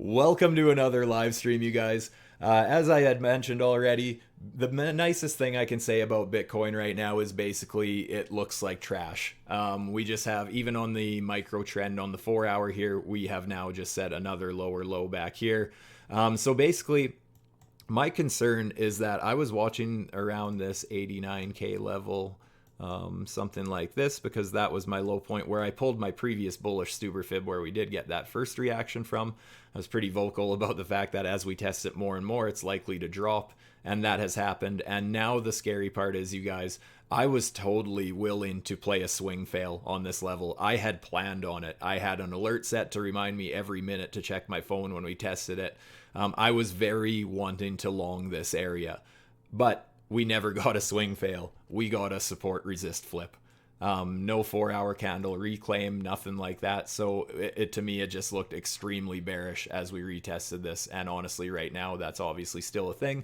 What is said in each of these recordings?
Welcome to another live stream, you guys. As I had mentioned already, the nicest thing I can say about Bitcoin right now is basically it looks like trash. We just have, even on the micro trend on the 4 hour here, we have now just set another lower low back here. So basically, my concern is that I was watching around this 89K level, something like this, because that was my low point where I pulled my previous bullish Stuber fib where we did get that first reaction from. I was pretty vocal about the fact that as we test it more and more, it's likely to drop, and that has happened. And now the scary part is, you guys, I was totally willing to play a swing fail on this level. I had planned on it. I had an alert set to remind me every minute to check my phone when we tested it. I was very wanting to long this area, but we never got a swing fail. We got a support resist flip. No 4 hour candle reclaim, nothing like that. So to me, it just looked extremely bearish as we retested this. And honestly, right now, that's obviously still a thing.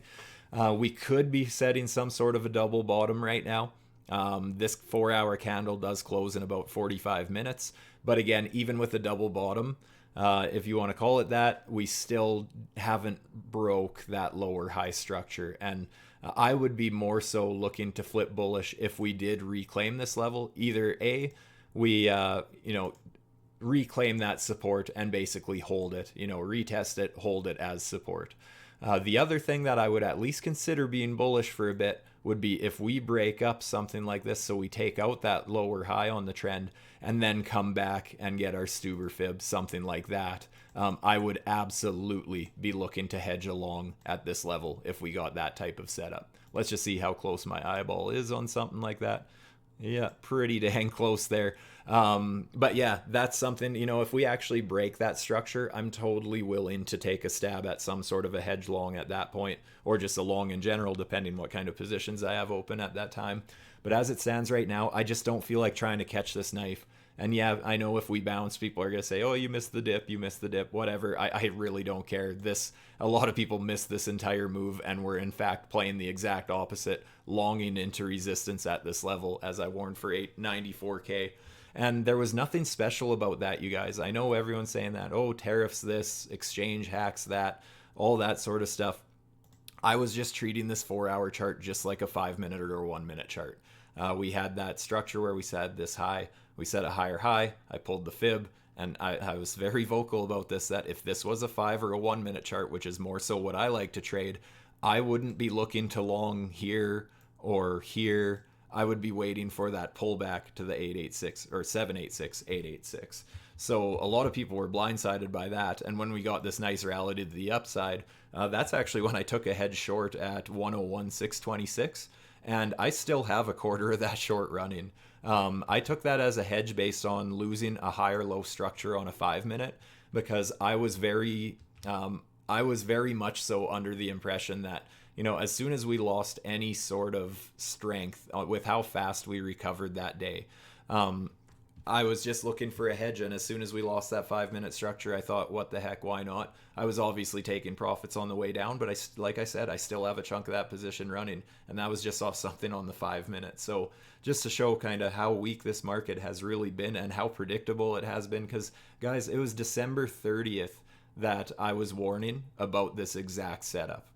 We could be setting some sort of a double bottom right now. This 4 hour candle does close in about 45 minutes. But again, even with a double bottom, if you want to call it that, we still haven't broke that lower high structure. And I would be more so looking to flip bullish if we did reclaim this level. Either A, we reclaim that support and basically hold it, retest it, hold it as support. The other thing that I would at least consider being bullish for a bit would be if we break up something like this, so we take out that lower high on the trend and then come back and get our Stuber fib, something like that. I would absolutely be looking to hedge along at this level if we got that type of setup. Let's just see how close my eyeball is on something like that. Yeah, pretty dang close there. But yeah, that's something, if we actually break that structure, I'm totally willing to take a stab at some sort of a hedge long at that point, or just a long in general, depending what kind of positions I have open at that time. But as it stands right now, I just don't feel like trying to catch this knife. And yeah, I know if we bounce, people are going to say, oh, you missed the dip, whatever. I really don't care. A lot of people missed this entire move and were in fact playing the exact opposite, longing into resistance at this level, as I warned for 894K. And there was nothing special about that, you guys. I know everyone's saying that, oh, tariffs this, exchange hacks that, all that sort of stuff. I was just treating this 4 hour chart just like a 5 minute or a 1 minute chart. We had that structure where we set this high, we set a higher high, I pulled the fib, and I was very vocal about this, that if this was a 5 or a 1 minute chart, which is more so what I like to trade, I wouldn't be looking to long here or here. I would be waiting for that pullback to the 886 or 786, 886. So a lot of people were blindsided by that. And when we got this nice rally to the upside, that's actually when I took a hedge short at 101,626. And I still have a quarter of that short running. I took that as a hedge based on losing a higher low structure on a 5 minute, because I was very much so under the impression that, as soon as we lost any sort of strength with how fast we recovered that day, I was just looking for a hedge. And as soon as we lost that 5 minute structure, I thought, what the heck, why not? I was obviously taking profits on the way down, but like I said, I still have a chunk of that position running, and that was just off something on the 5 minute. So just to show kind of how weak this market has really been and how predictable it has been, because guys, it was December 30th that I was warning about this exact setup.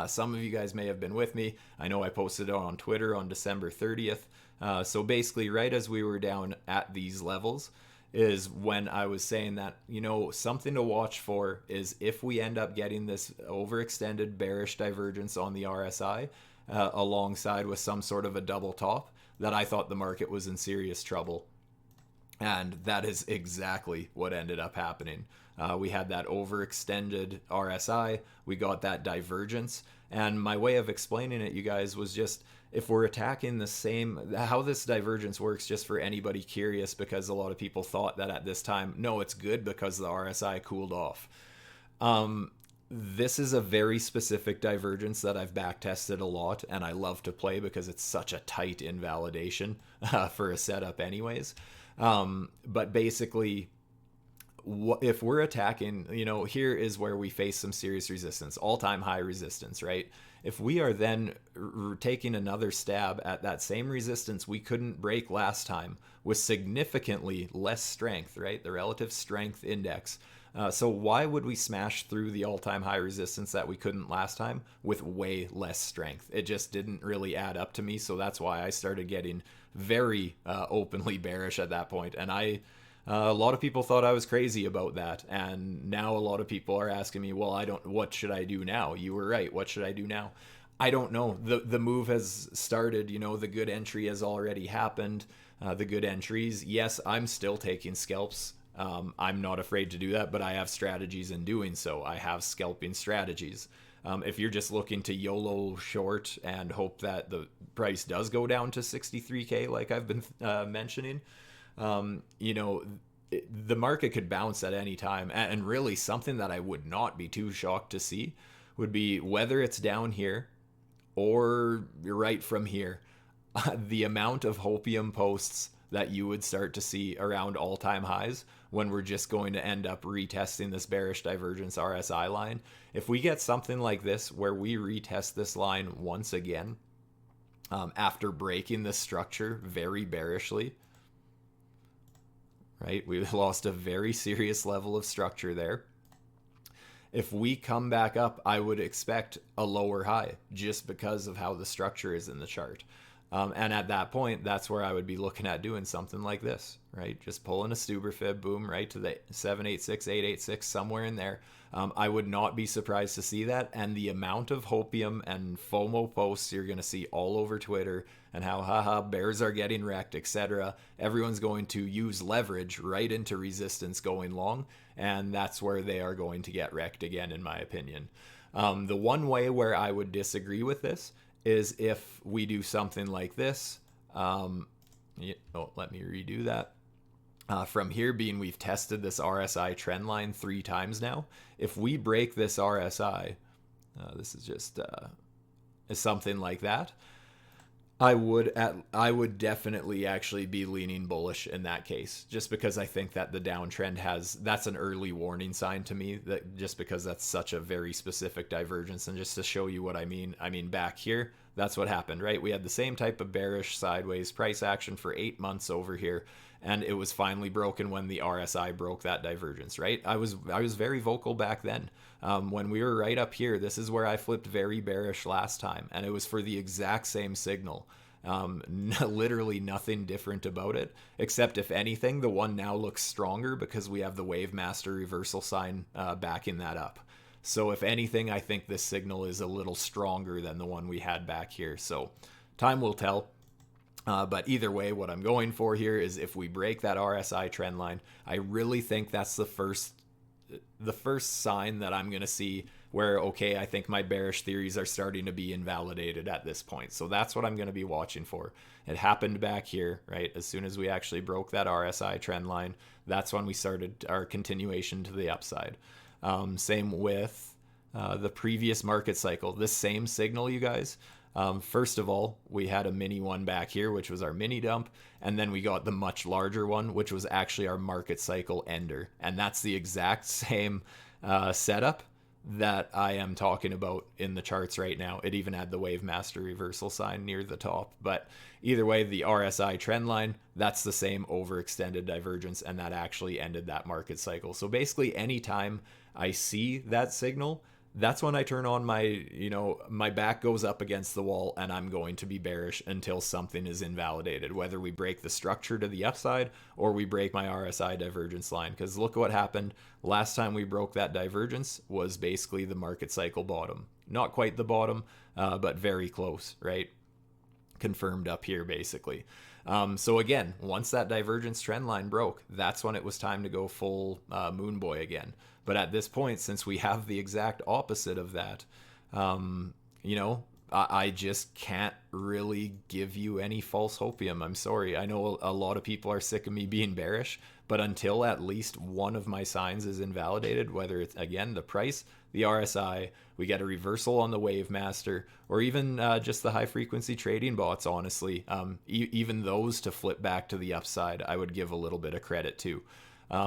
Some of you guys may have been with me. I know I posted it on Twitter on December 30th. So basically, right as we were down at these levels is when I was saying that, something to watch for is if we end up getting this overextended bearish divergence on the RSI alongside with some sort of a double top, that I thought the market was in serious trouble. And that is exactly what ended up happening. We had that overextended RSI, we got that divergence, and my way of explaining it, you guys, was just, if we're attacking the same, how this divergence works, just for anybody curious, because a lot of people thought that at this time, no, it's good because the RSI cooled off. This is a very specific divergence that I've back tested a lot, and I love to play because it's such a tight invalidation for a setup anyways. But basically, if we're attacking, here is where we face some serious resistance, all-time high resistance, right? If we are then taking another stab at that same resistance we couldn't break last time with significantly less strength, right? The relative strength index, So why would we smash through the all-time high resistance that we couldn't last time with way less strength? It just didn't really add up to me. So that's why I started getting very openly bearish at that point. And a lot of people thought I was crazy about that. And now a lot of people are asking me, well, what should I do now? You were right. What should I do now? I don't know. The move has started, the good entry has already happened. The good entries. Yes, I'm still taking scalps. I'm not afraid to do that, but I have strategies in doing so. I have scalping strategies. If you're just looking to YOLO short and hope that the price does go down to 63K, like I've been mentioning, the market could bounce at any time. And really something that I would not be too shocked to see would be whether it's down here or right from here, the amount of hopium posts that you would start to see around all-time highs when we're just going to end up retesting this bearish divergence RSI line. If we get something like this where we retest this line once again after breaking this structure very bearishly, right? We've lost a very serious level of structure there. If we come back up, I would expect a lower high just because of how the structure is in the chart. And at that point, that's where I would be looking at doing something like this, right? Just pulling a Stuber fib, boom, right to the 786, 886, somewhere in there. I would not be surprised to see that. And the amount of hopium and FOMO posts you're going to see all over Twitter and how, haha, bears are getting wrecked, etc. Everyone's going to use leverage right into resistance going long. And that's where they are going to get wrecked again, in my opinion. The one way where I would disagree with this is if we do something like this. Let me redo that. From here being we've tested this RSI trend line 3 times now. If we break this RSI, this is just something like that, I would definitely actually be leaning bullish in that case, just because I think that the downtrend that's an early warning sign to me, that just because that's such a very specific divergence. And just to show you what I mean back here, that's what happened, right? We had the same type of bearish sideways price action for 8 months over here, and it was finally broken when the RSI broke that divergence, right? I was very vocal back then. When we were right up here, this is where I flipped very bearish last time, and it was for the exact same signal. Literally nothing different about it, except if anything, the one now looks stronger because we have the Wave Master reversal sign backing that up. So if anything, I think this signal is a little stronger than the one we had back here. So time will tell. But either way, what I'm going for here is if we break that RSI trend line, I really think that's the first sign that I'm going to see where, okay, I think my bearish theories are starting to be invalidated at this point. So that's what I'm going to be watching for. It happened back here, right? As soon as we actually broke that RSI trend line, that's when we started our continuation to the upside. Same with the previous market cycle. This same signal, you guys. First of all, we had a mini one back here, which was our mini dump. And then we got the much larger one, which was actually our market cycle ender. And that's the exact same setup that I am talking about in the charts right now. It even had the Wave Master reversal sign near the top. But either way, the RSI trend line, that's the same overextended divergence, and that actually ended that market cycle. So basically, anytime I see that signal, that's when I turn on my back goes up against the wall, and I'm going to be bearish until something is invalidated, whether we break the structure to the upside or we break my RSI divergence line. Because look what happened last time we broke that divergence was basically the market cycle bottom. Not quite the bottom, but very close, right? Confirmed up here, basically. So again, once that divergence trend line broke, that's when it was time to go full moon boy again. But at this point, since we have the exact opposite of that, I just can't really give you any false hopium. I'm sorry. I know a lot of people are sick of me being bearish, but until at least one of my signs is invalidated, whether it's, again, the price, the RSI, we get a reversal on the Wave Master, or even just the high frequency trading bots, honestly, even those to flip back to the upside, I would give a little bit of credit to.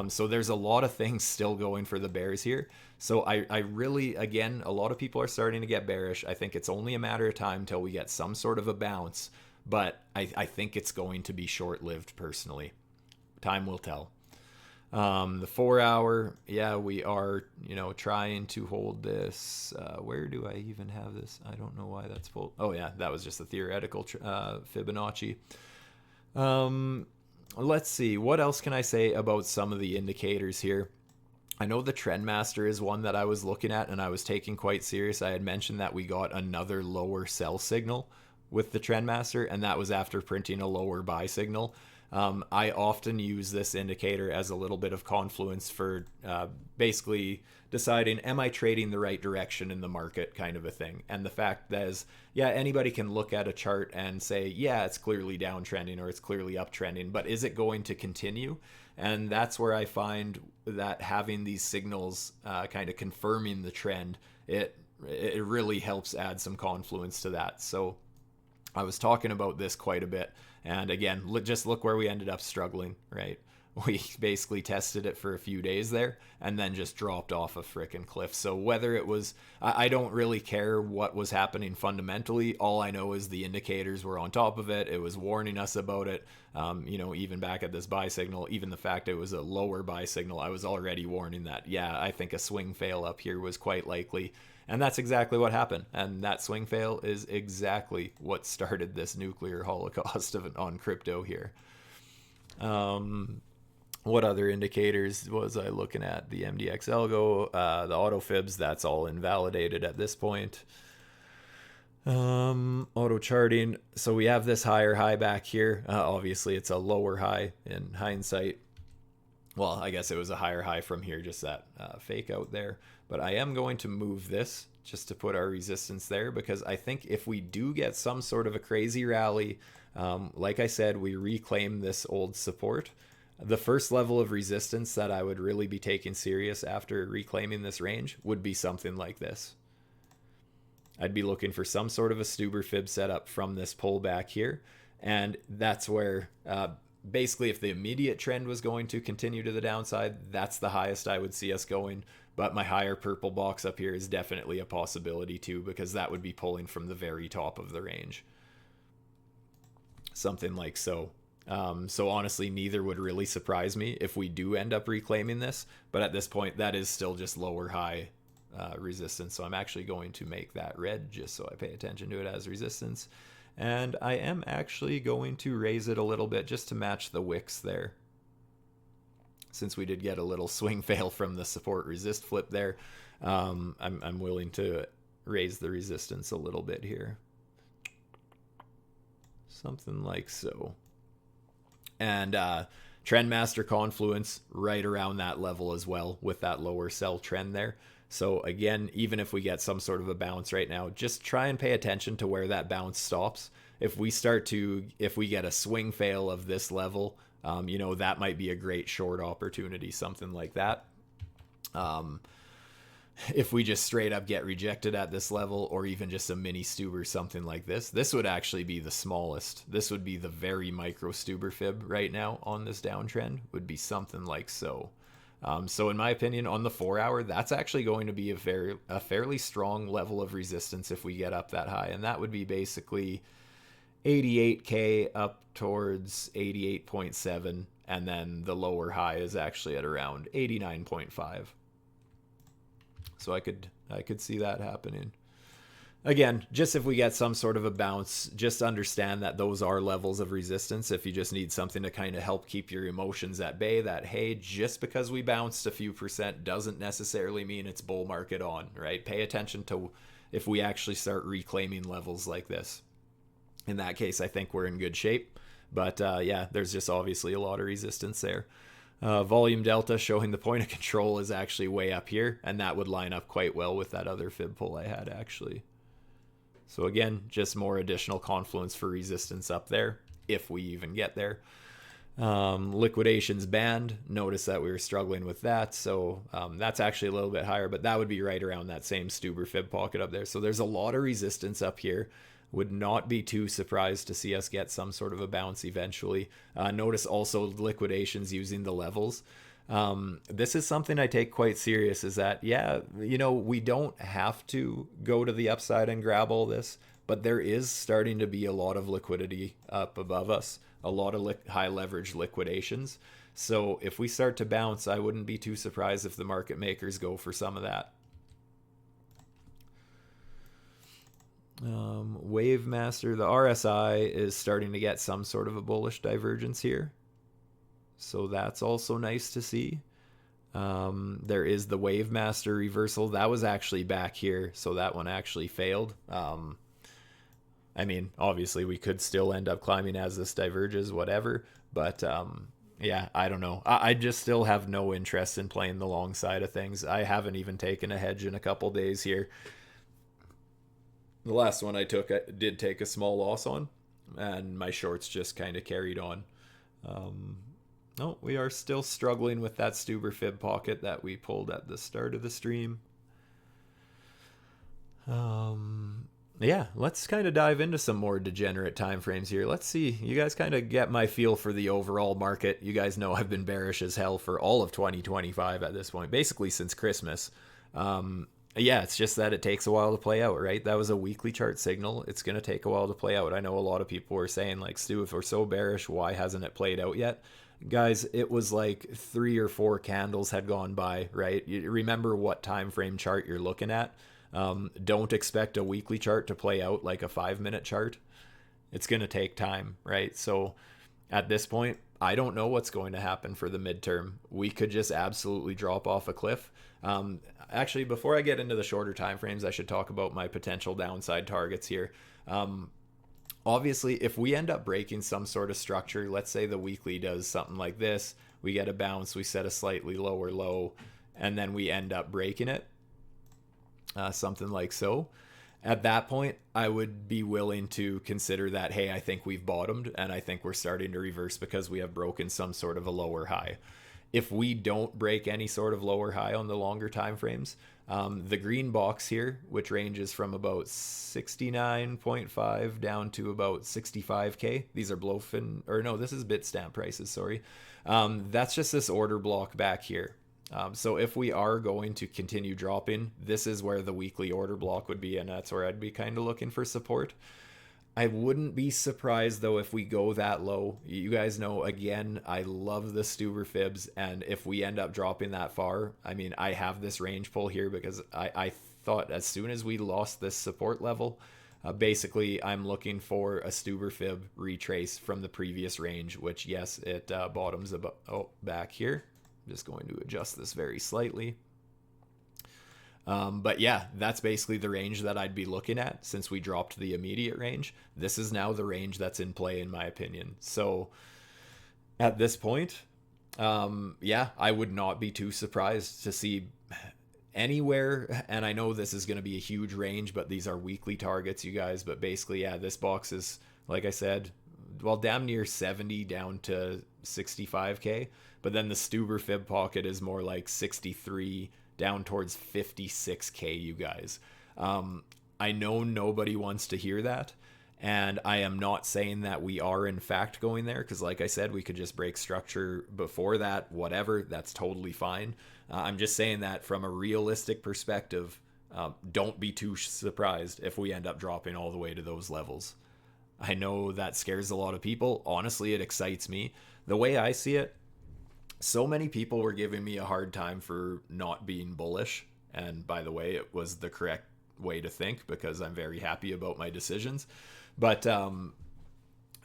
So there's a lot of things still going for the bears here. So I really, again, a lot of people are starting to get bearish. I think it's only a matter of time till we get some sort of a bounce, but I think it's going to be short-lived personally. Time will tell. The 4 hour, yeah, we are, trying to hold this. Where do I even have this? I don't know why that's full. Oh yeah, that was just a theoretical Fibonacci. Let's see, what else can I say about some of the indicators here? I know the Trendmaster is one that I was looking at and I was taking quite serious. I had mentioned that we got another lower sell signal with the Trendmaster, and that was after printing a lower buy signal. I often use this indicator as a little bit of confluence for basically deciding, am I trading the right direction in the market, kind of a thing. And the fact that is, yeah, anybody can look at a chart and say, yeah, it's clearly downtrending or it's clearly uptrending, but is it going to continue? And that's where I find that having these signals kind of confirming the trend, it really helps add some confluence to that. So I was talking about this quite a bit. And again, just look where we ended up struggling, right? We basically tested it for a few days there and then just dropped off a frickin' cliff. So whether it was, I don't really care what was happening fundamentally. All I know is the indicators were on top of it. It was warning us about it. Even back at this buy signal, even the fact it was a lower buy signal, I was already warning that, yeah, I think a swing fail up here was quite likely. And that's exactly what happened. And that swing fail is exactly what started this nuclear holocaust on crypto here. What other indicators was I looking at? The MDX algo, the auto fibs, that's all invalidated at this point. Auto charting. So we have this higher high back here. Obviously, it's a lower high in hindsight. Well, I guess it was a higher high from here, just that fake out there. But I am going to move this just to put our resistance there, because I think if we do get some sort of a crazy rally, like I said, we reclaim this old support. The first level of resistance that I would really be taking serious after reclaiming this range would be something like this. I'd be looking for some sort of a Stuber fib setup from this pullback here. And that's where basically if the immediate trend was going to continue to the downside, that's the highest I would see us going. But my higher purple box up here is definitely a possibility too, because that would be pulling from the very top of the range. Something like so. So honestly, neither would really surprise me if we do end up reclaiming this. But at this point, that is still just lower high resistance. So I'm actually going to make that red just so I pay attention to it as resistance. And I am actually going to raise it a little bit just to match the wicks there. Since we did get a little swing fail from the support resist flip there, I'm willing to raise the resistance a little bit here. Something like so. And Trendmaster confluence right around that level as well with that lower sell trend there. So again, even if we get some sort of a bounce right now, just try and pay attention to where that bounce stops. If we get a swing fail of this level, that might be a great short opportunity, something like that. If we just straight up get rejected at this level, or even just a mini Stuber, something like this would actually be the smallest. This would be the very micro Stuber fib right now on this downtrend, would be something like so. So in my opinion, on the 4 hour, that's actually going to be a fairly strong level of resistance if we get up that high. And that would be basically 88K up towards 88.7. And then the lower high is actually at around 89.5. So I could see that happening. Again, just if we get some sort of a bounce, just understand that those are levels of resistance. If you just need something to kind of help keep your emotions at bay, that, hey, just because we bounced a few percent doesn't necessarily mean it's bull market on, right? Pay attention to if we actually start reclaiming levels like this. In that case, I think we're in good shape. But yeah, there's just obviously a lot of resistance there. Volume delta showing the point of control is actually way up here, and that would line up quite well with that other fib pull I had actually. So again, just more additional confluence for resistance up there, if we even get there. Liquidations band, notice that we were struggling with that, so that's actually a little bit higher, but that would be right around that same Stuber fib pocket up there. So there's a lot of resistance up here. Would not be too surprised to see us get some sort of a bounce eventually. Notice also liquidations using the levels. This is something I take quite serious, is that, yeah, we don't have to go to the upside and grab all this, but there is starting to be a lot of liquidity up above us, a lot of high leverage liquidations. So if we start to bounce, I wouldn't be too surprised if the market makers go for some of that. Wave Master, the RSI is starting to get some sort of a bullish divergence here. So that's also nice to see. There is the Wave Master reversal. That was actually back here, so that one actually failed. I mean, obviously we could still end up climbing as this diverges, whatever. But yeah, I don't know. I just still have no interest in playing the long side of things. I haven't even taken a hedge in a couple days here. The last one I took, I did take a small loss on, and my shorts just kind of carried on. No, we are still struggling with that Stuber fib pocket that we pulled at the start of the stream. Yeah, let's kind of dive into some more degenerate time frames here. Let's see. You guys kind of get my feel for the overall market. You guys know I've been bearish as hell for all of 2025 at this point, basically since Christmas. Yeah, it's just that it takes a while to play out, right? That was a weekly chart signal. It's going to take a while to play out. I know a lot of people were saying, like, Stu, if we're so bearish, why hasn't it played out yet? Guys, it was like 3 or 4 candles had gone by, right? You remember what time frame chart you're looking at. Don't expect a weekly chart to play out like a 5-minute chart. It's going to take time, right? So at this point, I don't know what's going to happen for the midterm. We could just absolutely drop off a cliff. Actually, before I get into the shorter time frames, I should talk about my potential downside targets here. Obviously, if we end up breaking some sort of structure, let's say the weekly does something like this, we get a bounce, we set a slightly lower low, and then we end up breaking it, something like so. At that point, I would be willing to consider that, hey, I think we've bottomed, and I think we're starting to reverse because we have broken some sort of a lower high. If we don't break any sort of lower high on the longer time frames, the green box here, which ranges from about 69.5 down to about 65K. These are BloFin, or no, this is Bitstamp prices, sorry. That's just this order block back here. So if we are going to continue dropping, this is where the weekly order block would be, and that's where I'd be kind of looking for support. I wouldn't be surprised, though, if we go that low. You guys know, again, I love the Stuber fibs, and if we end up dropping that far, I mean, I have this range pull here because I thought as soon as we lost this support level, basically I'm looking for a Stuber fib retrace from the previous range, which, yes, it bottoms about back here. I'm just going to adjust this very slightly. But yeah, that's basically the range that I'd be looking at since we dropped the immediate range. This is now the range that's in play, in my opinion. So at this point, yeah, I would not be too surprised to see anywhere. And I know this is going to be a huge range, but these are weekly targets, you guys. But basically, yeah, this box is, like I said, well, damn near 70 down to 65K. But then the Stuber fib pocket is more like 63 down towards 56K, you guys. I know nobody wants to hear that, and I am not saying that we are in fact going there, because like I said, we could just break structure before that, whatever, that's totally fine. I'm just saying that from a realistic perspective, don't be too surprised if we end up dropping all the way to those levels. I know that scares a lot of people. Honestly, it excites me. The way I see it, so many people were giving me a hard time for not being bullish. And by the way, it was the correct way to think because I'm very happy about my decisions. But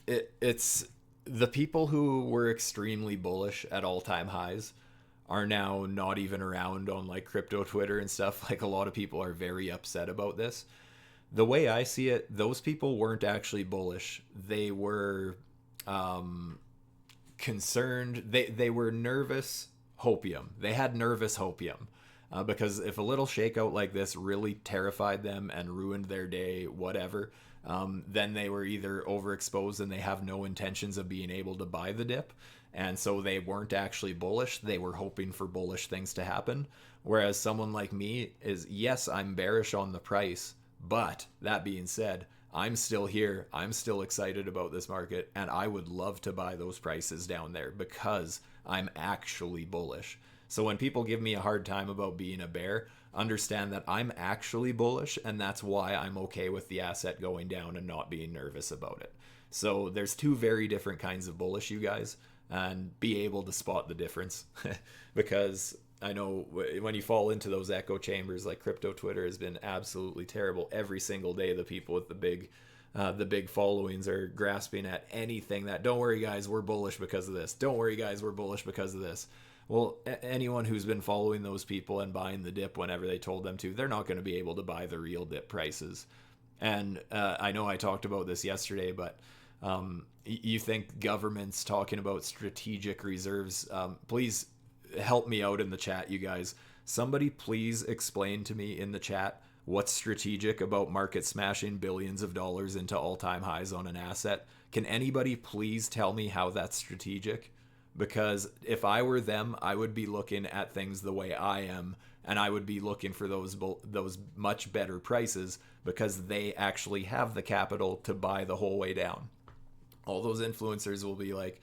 it's the people who were extremely bullish at all-time highs are now not even around on like crypto Twitter and stuff. Like a lot of people are very upset about this. The way I see it, those people weren't actually bullish. They were concerned. They were nervous hopium. They had nervous hopium because if a little shakeout like this really terrified them and ruined their day, whatever, then they were either overexposed and they have no intentions of being able to buy the dip, and so they weren't actually bullish. They were hoping for bullish things to happen. Whereas someone like me is, yes, I'm bearish on the price, but that being said, I'm still here. I'm still excited about this market, and I would love to buy those prices down there because I'm actually bullish. So when people give me a hard time about being a bear, understand that I'm actually bullish, and that's why I'm okay with the asset going down and not being nervous about it. So there's two very different kinds of bullish, you guys. and be able to spot the difference. Because I know when you fall into those echo chambers, like crypto Twitter has been absolutely terrible. Every single day, the people with the big followings are grasping at anything that, don't worry guys, we're bullish because of this. Don't worry guys, we're bullish because of this. Well, anyone who's been following those people and buying the dip whenever they told them to, they're not going to be able to buy the real dip prices. And I know I talked about this yesterday, but you think governments talking about strategic reserves, please help me out in the chat, you guys. Somebody please explain to me in the chat what's strategic about market smashing billions of dollars into all-time highs on an asset. Can anybody please tell me how that's strategic? Because if I were them, I would be looking at things the way I am, and I would be looking for those much better prices because they actually have the capital to buy the whole way down. All those influencers will be like,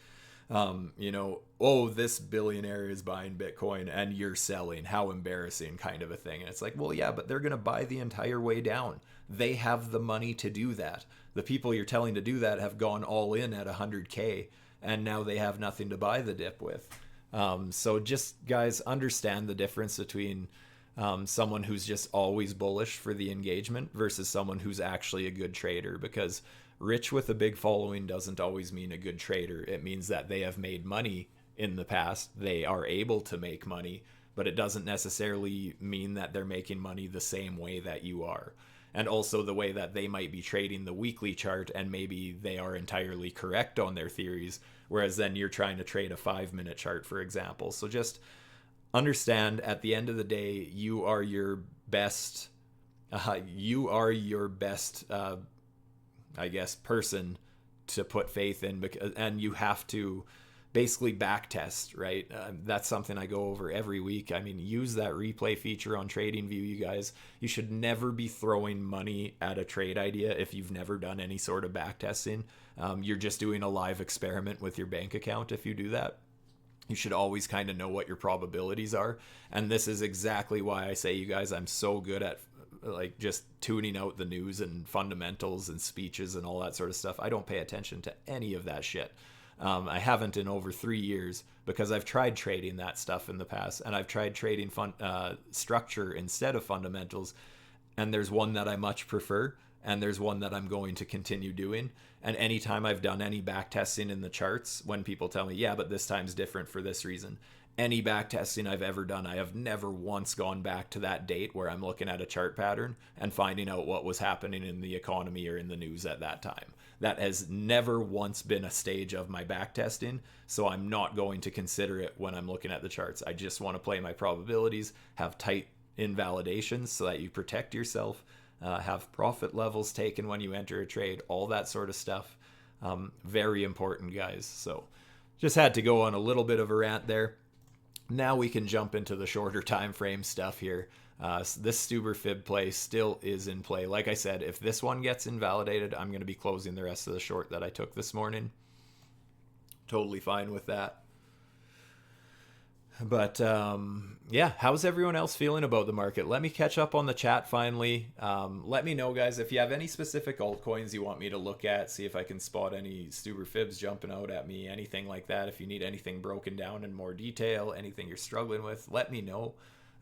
oh, this billionaire is buying Bitcoin and you're selling. How embarrassing, kind of a thing. And it's like, well, yeah, but they're going to buy the entire way down. They have the money to do that. The people you're telling to do that have gone all in at 100K. And now they have nothing to buy the dip with. So just, guys, understand the difference between someone who's just always bullish for the engagement versus someone who's actually a good trader. Because rich with a big following doesn't always mean a good trader. It means that they have made money in the past. They are able to make money, but it doesn't necessarily mean that they're making money the same way that you are. And also the way that they might be trading the weekly chart, and maybe they are entirely correct on their theories, whereas then you're trying to trade a 5-minute chart, for example. So just understand, at the end of the day, you are your best, I guess, person to put faith in, because, and you have to basically back test, right? That's something I go over every week. I mean, use that replay feature on TradingView, you guys. You should never be throwing money at a trade idea if you've never done any sort of back testing. You're just doing a live experiment with your bank account if you do that. You should always kind of know what your probabilities are. And this is exactly why I say, you guys, I'm so good at like just tuning out the news and fundamentals and speeches and all that sort of stuff. I don't pay attention to any of that shit. I haven't in over 3 years, because I've tried trading that stuff in the past, and I've tried trading structure instead of fundamentals. And there's one that I much prefer, and there's one that I'm going to continue doing. And anytime I've done any back testing in the charts, when people tell me, yeah, but this time's different for this reason, any back testing I've ever done, I have never once gone back to that date where I'm looking at a chart pattern and finding out what was happening in the economy or in the news at that time. That has never once been a stage of my back testing, so I'm not going to consider it when I'm looking at the charts. I just want to play my probabilities, have tight invalidations so that you protect yourself, have profit levels taken when you enter a trade, all that sort of stuff. Very important, guys. So just had to go on a little bit of a rant there. Now we can jump into the shorter time frame stuff here. This Stuber fib play still is in play. Like I said, if this one gets invalidated, I'm going to be closing the rest of the short that I took this morning. Totally fine with that. But yeah, how's everyone else feeling about the market? Let me catch up on the chat finally. Let me know, guys, if you have any specific altcoins you want me to look at, see if I can spot any Stuber fibs jumping out at me, anything like that. If you need anything broken down in more detail, anything you're struggling with, let me know.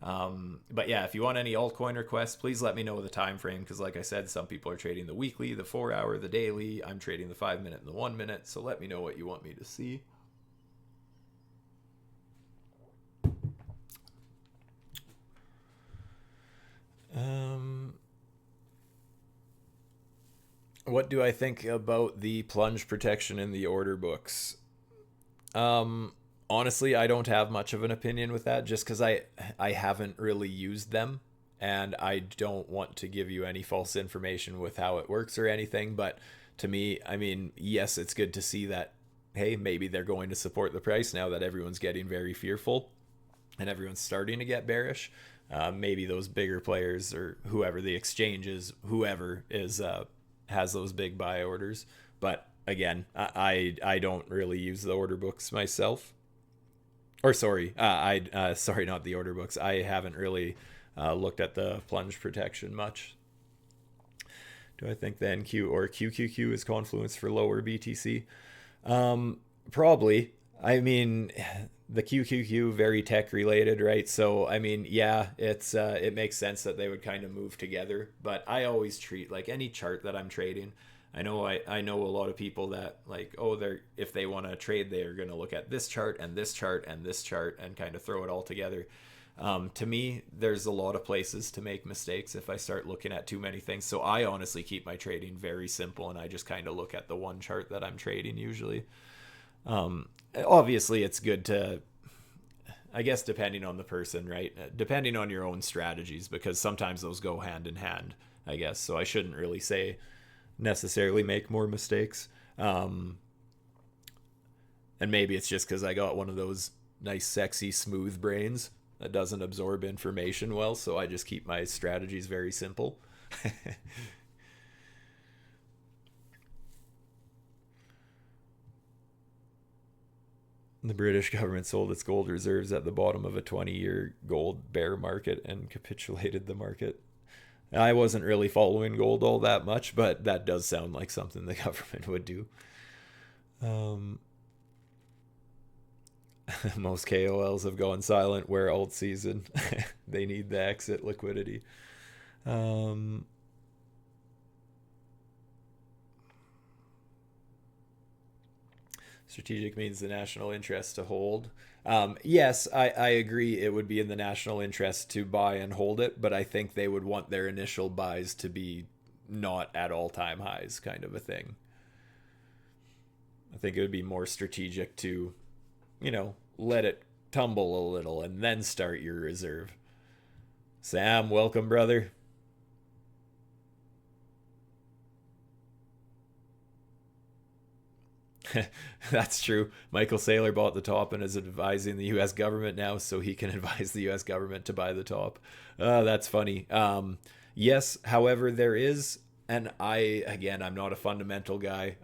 But yeah, if you want any altcoin requests, please let me know the time frame, because like I said, some people are trading the weekly, the 4-hour, the daily. I'm trading the 5-minute and the 1-minute, so let me know what you want me to see. What do I think about the plunge protection in the order books? Honestly, I don't have much of an opinion with that, just because I haven't really used them, and I don't want to give you any false information with how it works or anything. But to me, I mean, yes, it's good to see that, hey, maybe they're going to support the price now that everyone's getting very fearful and everyone's starting to get bearish. Maybe those bigger players, or whoever the exchange is, whoever is has those big buy orders. But again, I don't really use the order books myself. Or sorry, sorry, not the order books. I haven't really looked at the plunge protection much. Do I think the NQ or QQQ is confluence for lower BTC? Probably. I mean, the QQQ very tech related, right? So I mean, yeah, it makes sense that they would kind of move together. But I always treat like any chart that I'm trading. I know a lot of people that like, oh, they're if they want to trade, they're going to look at this chart and this chart and this chart and kind of throw it all together. To me, there's a lot of places to make mistakes if I start looking at too many things. So I honestly keep my trading very simple, and I just kind of look at the one chart that I'm trading usually. Obviously, it's good to, I guess, depending on the person, right? Depending on your own strategies, because sometimes those go hand in hand, I guess. So I shouldn't really say necessarily make more mistakes. And maybe it's just because I got one of those nice, sexy, smooth brains that doesn't absorb information well. So I just keep my strategies very simple. The British government sold its gold reserves at the bottom of a 20-year gold bear market and capitulated the market. I wasn't really following gold all that much, but that does sound like something the government would do. Um, Most KOLs have gone silent where alt season. They need the exit liquidity. Um, Strategic means the national interest to hold. Yes, I agree it would be in the national interest to buy and hold it, but I think they would want their initial buys to be not at all time highs, kind of a thing. I think it would be more strategic to, let it tumble a little and then start your reserve. Sam, welcome, brother. That's true. Michael Saylor bought the top and is advising the U.S. government now, so he can advise the U.S. government to buy the top. That's funny. Yes, however, there is, and I'm not a fundamental guy.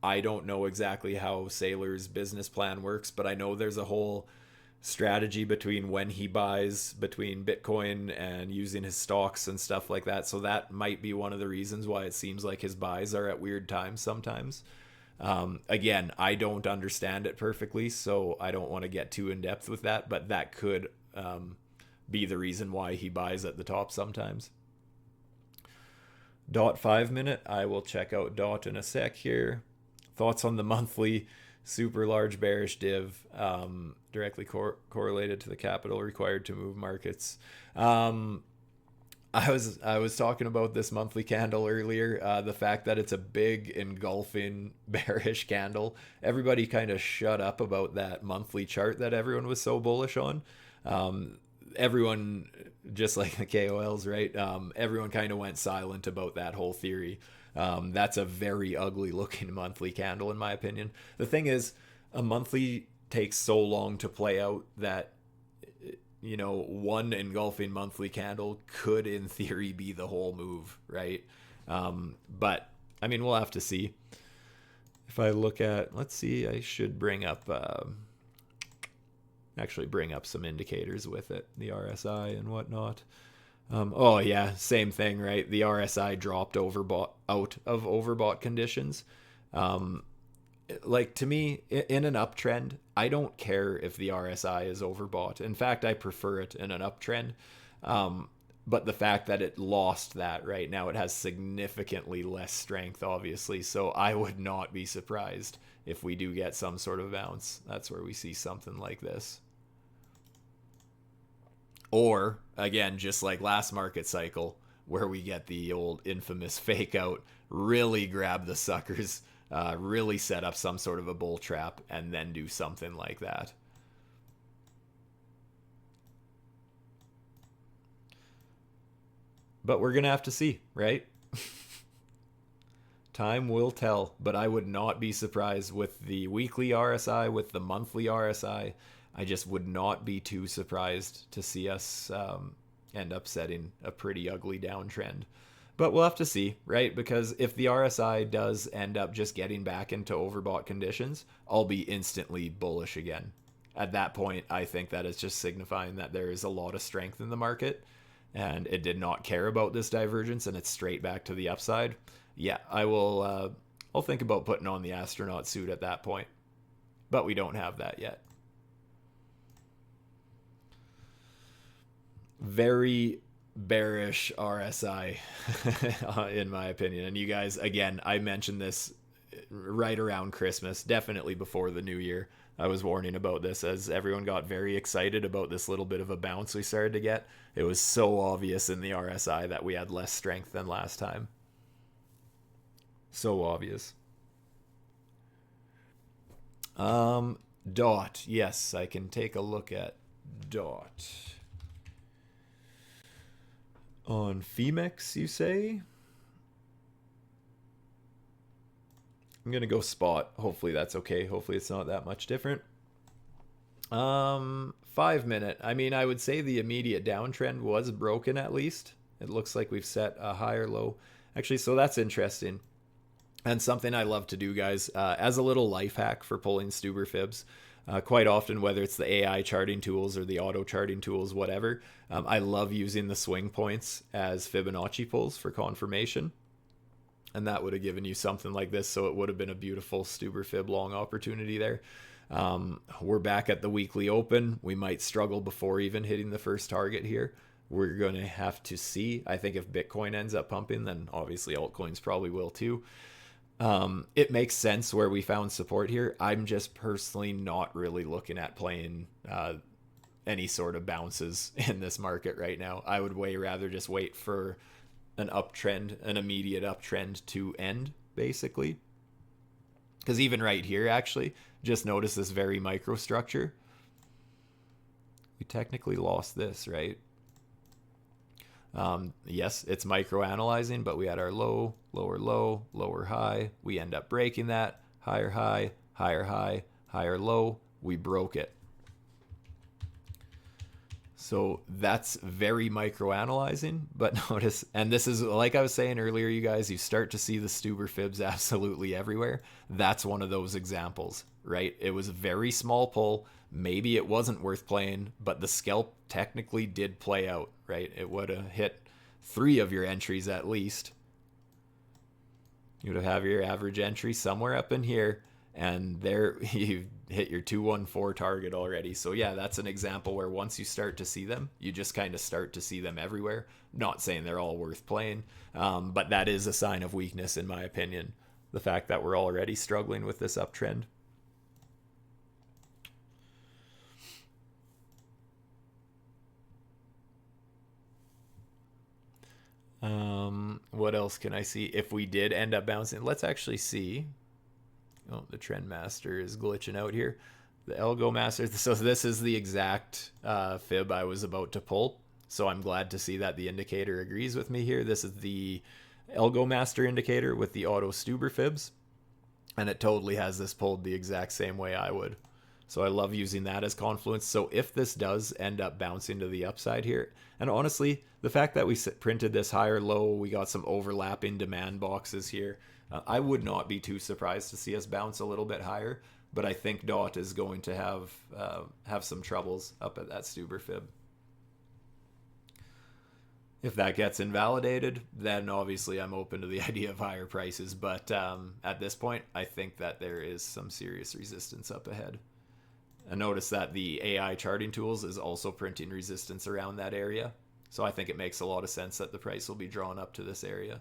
I don't know exactly how Saylor's business plan works, but I know there's a whole strategy between when he buys between Bitcoin and using his stocks and stuff like that. So that might be one of the reasons why it seems like his buys are at weird times sometimes. Again, I don't understand it perfectly, so I don't want to get too in depth with that, but that could be the reason why he buys at the top sometimes. Dot 5 minute. I will check out Dot in a sec here. Thoughts on the monthly super large bearish div directly correlated to the capital required to move markets. I was talking about this monthly candle earlier. The fact that it's a big engulfing bearish candle. Everybody kind of shut up about that monthly chart that everyone was so bullish on. Everyone, just like the KOLs, right? Everyone kind of went silent about that whole theory. That's a very ugly looking monthly candle, in my opinion. The thing is, a monthly takes so long to play out that one engulfing monthly candle could, in theory, be the whole move, right? But I mean, we'll have to see. If I look at, let's see, I should actually bring up some indicators with it, the RSI and whatnot. Oh yeah, same thing, right? The RSI dropped out of overbought conditions. Like, to me, in an uptrend, I don't care if the RSI is overbought. In fact, I prefer it in an uptrend. But the fact that it lost that right now, it has significantly less strength, obviously. So I would not be surprised if we do get some sort of bounce. That's where we see something like this. Or, again, just like last market cycle, where we get the old infamous fake out, really grab the suckers, really set up some sort of a bull trap, and then do something like that. But we're going to have to see, right? Time will tell, but I would not be surprised with the weekly RSI, with the monthly RSI. I just would not be too surprised to see us end up setting a pretty ugly downtrend. But we'll have to see, right? Because if the RSI does end up just getting back into overbought conditions, I'll be instantly bullish again. At that point, I think that is just signifying that there is a lot of strength in the market and it did not care about this divergence and it's straight back to the upside. Yeah, I will. I'll think about putting on the astronaut suit at that point. but we don't have that yet. Very bearish RSI in my opinion. And you guys, again, I mentioned this right around Christmas, definitely before the new year. I was warning about this as everyone got very excited about this little bit of a bounce we started to get. It was so obvious in the RSI that we had less strength than last time. So obvious. DOT. Yes, I can take a look at DOT. On Femex, you say? I'm going to go spot. Hopefully that's okay. Hopefully it's not that much different. 5 minute. I mean, I would say the immediate downtrend was broken at least. It looks like we've set a higher low. Actually, so that's interesting. And something I love to do, guys, as a little life hack for pulling Stuber fibs. Quite often, whether it's the AI charting tools or the auto charting tools, whatever, I love using the swing points as Fibonacci pulls for confirmation. And that would have given you something like this. So it would have been a beautiful Stuber fib long opportunity there. We're back at the weekly open. We might struggle before even hitting the first target here. We're going to have to see. I think if Bitcoin ends up pumping, then obviously altcoins probably will too. It makes sense where we found support here. I'm just personally not really looking at playing any sort of bounces in this market right now. I would way rather just wait for an uptrend, an immediate uptrend to end, basically. Because even right here, actually, just notice this very microstructure. We technically lost this, right? Yes, it's micro analyzing, but we had our low, lower low, lower high. We end up breaking that. Higher high, higher high, higher low. We broke it. So that's very micro analyzing, but notice, and this is like I was saying earlier, you guys, you start to see the Stuber fibs absolutely everywhere. That's one of those examples, right? It was a very small pull. Maybe it wasn't worth playing, but the scalp technically did play out, right? It would have hit 3 of your entries at least. You would have your average entry somewhere up in here, and there you hit your 214 target already. So yeah, that's an example where once you start to see them, you just kind of start to see them everywhere. Not saying they're all worth playing, but that is a sign of weakness in my opinion. The fact that we're already struggling with this uptrend. What else can I see? If we did end up bouncing, let's actually see. Oh, the trend master is glitching out here. The ALGO master. So this is the exact fib I was about to pull. So I'm glad to see that the indicator agrees with me here. This is the ALGO master indicator with the auto Stuber fibs. And it totally has this pulled the exact same way I would. So I love using that as confluence. So if this does end up bouncing to the upside here, and honestly, the fact that we printed this higher low, we got some overlapping demand boxes here. I would not be too surprised to see us bounce a little bit higher, but I think DOT is going to have some troubles up at that Stuber fib. If that gets invalidated, then obviously I'm open to the idea of higher prices. But at this point, I think that there is some serious resistance up ahead. And notice that the AI charting tools is also printing resistance around that area. So I think it makes a lot of sense that the price will be drawn up to this area.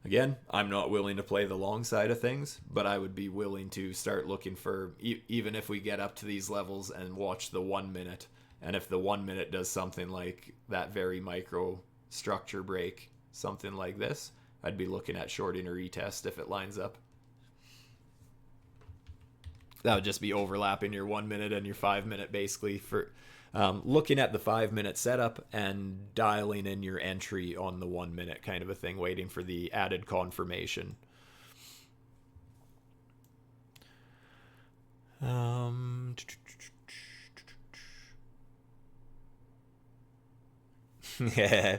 Again, I'm not willing to play the long side of things, but I would be willing to start looking for, even if we get up to these levels and watch the 1 minute. And if the 1 minute does something like that very micro structure break, something like this, I'd be looking at shorting a retest if it lines up. That would just be overlapping your 1 minute and your 5 minute basically for looking at the 5 minute setup and dialing in your entry on the 1 minute kind of a thing, waiting for the added confirmation. Yeah.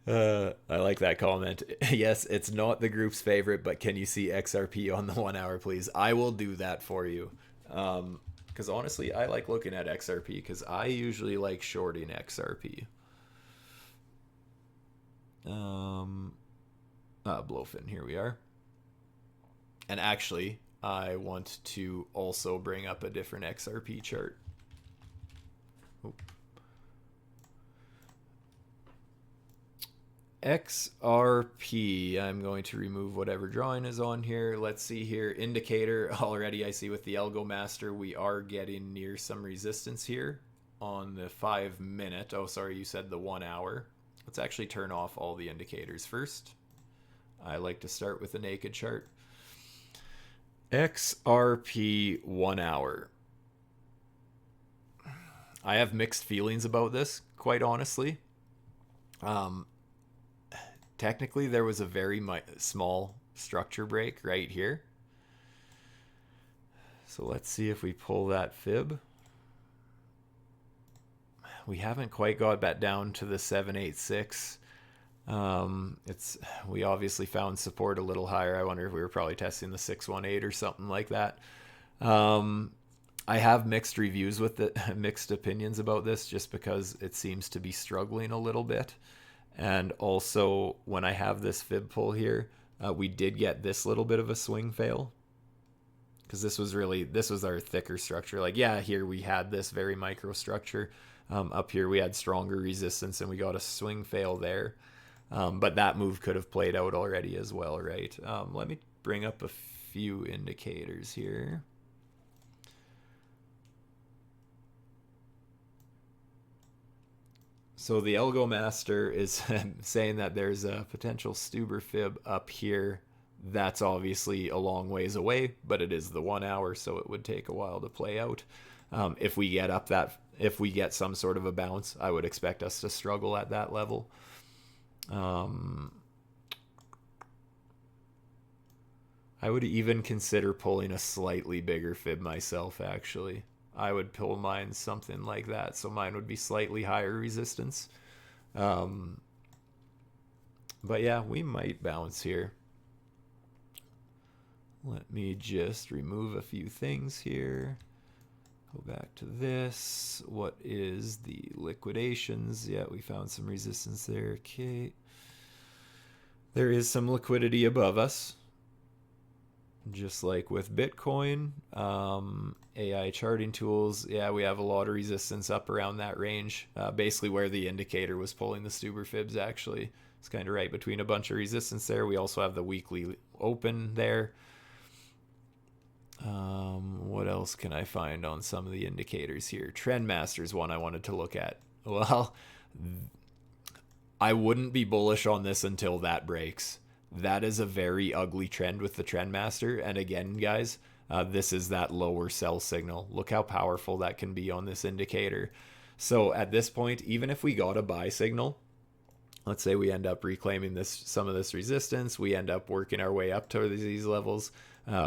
I like that comment. Yes, it's not the group's favorite, but can you see XRP on the 1 hour, please? I will do that for you. Because honestly, I like looking at XRP because I usually like shorting XRP. BloFin, here we are. And actually, I want to also bring up a different XRP chart. Oop. XRP, I'm going to remove whatever drawing is on here. Let's see here. Indicator, already I see with the ALGO master, we are getting near some resistance here on the 5 minute. Oh, sorry, you said the 1 hour. Let's actually turn off all the indicators first. I like to start with a naked chart. XRP 1 hour. I have mixed feelings about this, quite honestly. Technically, there was a very small structure break right here. So let's see if we pull that fib. We haven't quite got that down to the 786. We obviously found support a little higher. I wonder if we were probably testing the 618 or something like that. I have mixed reviews with it, mixed opinions about this, just because it seems to be struggling a little bit. And also, when I have this fib pull here, we did get this little bit of a swing fail, because this was our thicker structure. Like, yeah, here we had this very micro structure. Up here we had stronger resistance, and we got a swing fail there. But that move could have played out already as well, right? Let me bring up a few indicators here. So the ALGO master is saying that there's a potential Stuber fib up here. That's obviously a long ways away, but it is the 1 hour, so it would take a while to play out. If we get some sort of a bounce, I would expect us to struggle at that level. I would even consider pulling a slightly bigger fib myself, actually. I would pull mine something like that, so mine would be slightly higher resistance. But yeah, we might bounce here. Let me just remove a few things here. Go back to this. What is the liquidations? Yeah, we found some resistance there. Okay. There is some liquidity above us, just like with Bitcoin. AI charting tools, yeah, we have a lot of resistance up around that range, basically where the indicator was pulling the Stuber fibs. Actually, it's kind of right between a bunch of resistance there. We also have the weekly open there. What else can I find on some of the indicators here? Trendmaster's one I wanted to look at. Well, I wouldn't be bullish on this until that breaks. That is a very ugly trend with the Trendmaster. And again, guys, this is that lower sell signal. Look how powerful that can be on this indicator. So at this point, even if we got a buy signal, let's say we end up reclaiming some of this resistance, we end up working our way up to these levels,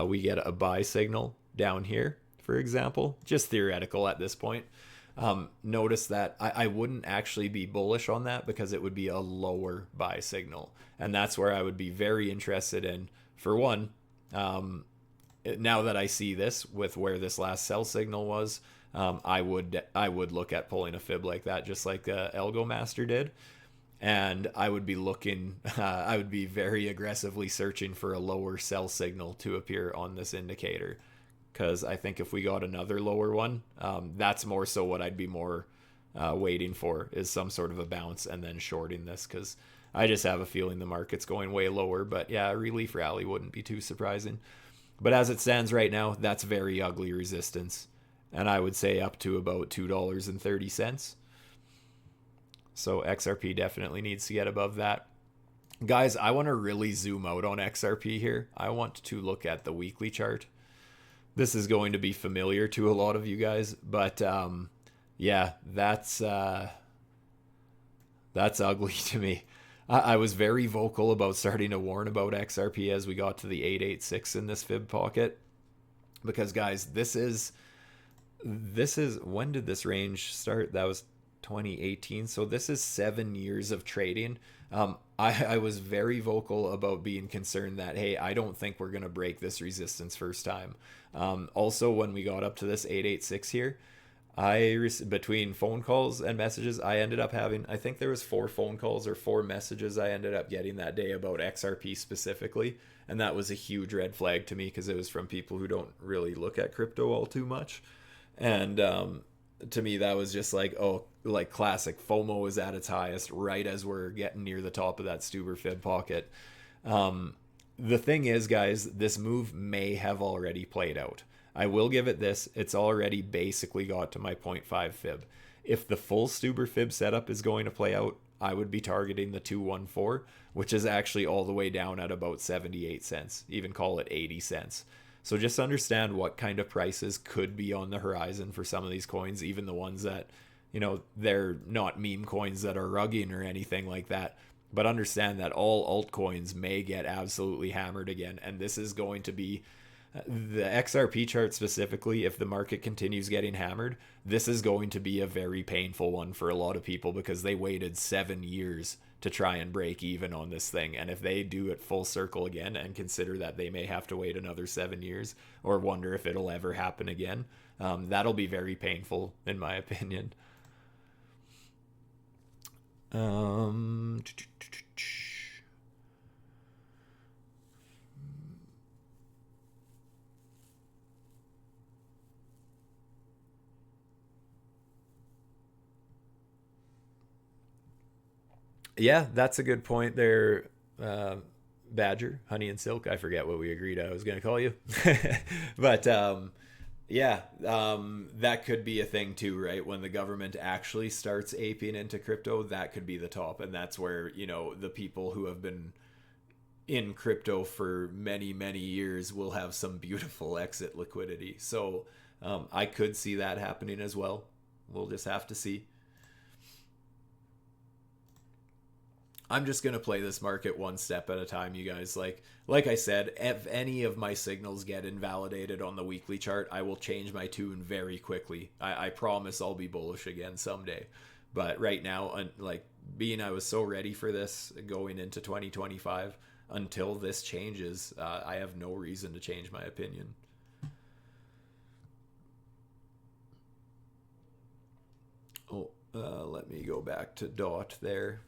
we get a buy signal down here, for example, just theoretical at this point. Notice that I wouldn't actually be bullish on that, because it would be a lower buy signal. And that's where I would be very interested in, for one, now that I see this with where this last sell signal was, I would look at pulling a fib like that, just like ALGO Master did. And I would be looking, I would be very aggressively searching for a lower sell signal to appear on this indicator. Because I think if we got another lower one, that's more so what I'd be more waiting for, is some sort of a bounce and then shorting this, because I just have a feeling the market's going way lower. But yeah, a relief rally wouldn't be too surprising. But as it stands right now, that's very ugly resistance. And I would say up to about $2.30. So XRP definitely needs to get above that. Guys, I want to really zoom out on XRP here. I want to look at the weekly chart. This is going to be familiar to a lot of you guys, but yeah, that's ugly to me. I was very vocal about starting to warn about XRP as we got to the 886 in this fib pocket, because guys, this is when did this range start? That was 2018. So this is 7 years of trading. I was very vocal about being concerned that, hey, I don't think we're going to break this resistance first time. Also, when we got up to this 886 here, Between phone calls and messages, I ended up having, I think there was 4 phone calls or 4 messages I ended up getting that day about XRP specifically, and that was a huge red flag to me because it was from people who don't really look at crypto all too much. And to me, that was just like, oh, like classic FOMO is at its highest right as we're getting near the top of that Stuber fib pocket. The thing is, guys, this move may have already played out. I will give it this. It's already basically got to my zero point 0.5 fib. If the full Stuber fib setup is going to play out, I would be targeting the 214, which is actually all the way down at about 78 cents, even call it 80 cents. So just understand what kind of prices could be on the horizon for some of these coins, even the ones that, you know, they're not meme coins that are rugging or anything like that. But understand that all altcoins may get absolutely hammered again. And this is going to be the XRP chart specifically. If the market continues getting hammered, this is going to be a very painful one for a lot of people because they waited 7 years to try and break even on this thing. And if they do it full circle again and consider that they may have to wait another 7 years or wonder if it'll ever happen again, that'll be very painful in my opinion. Yeah, that's a good point there. Badger, Honey and Silk. I forget what we agreed I was going to call you. But yeah, that could be a thing too, right? When the government actually starts aping into crypto, that could be the top. And that's where, you know, the people who have been in crypto for many, many years will have some beautiful exit liquidity. So I could see that happening as well. We'll just have to see. I'm just gonna play this market one step at a time, you guys. Like I said, if any of my signals get invalidated on the weekly chart, I will change my tune very quickly. I promise I'll be bullish again someday. But right now, like being I was so ready for this going into 2025, until this changes, I have no reason to change my opinion. Oh, let me go back to DOT there.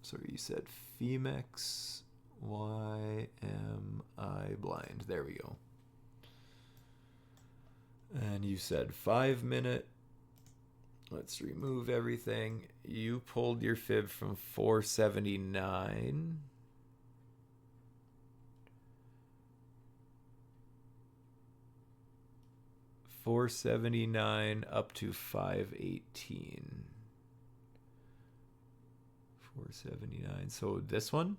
Sorry, you said Femex. Why am I blind? There we go. And you said 5 minute. Let's remove everything. You pulled your fib from 479. $4.79 up to $5.18. 479. So this one?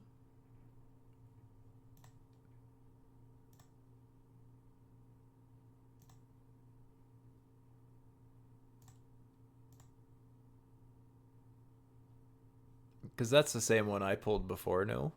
Because that's the same one I pulled before, no?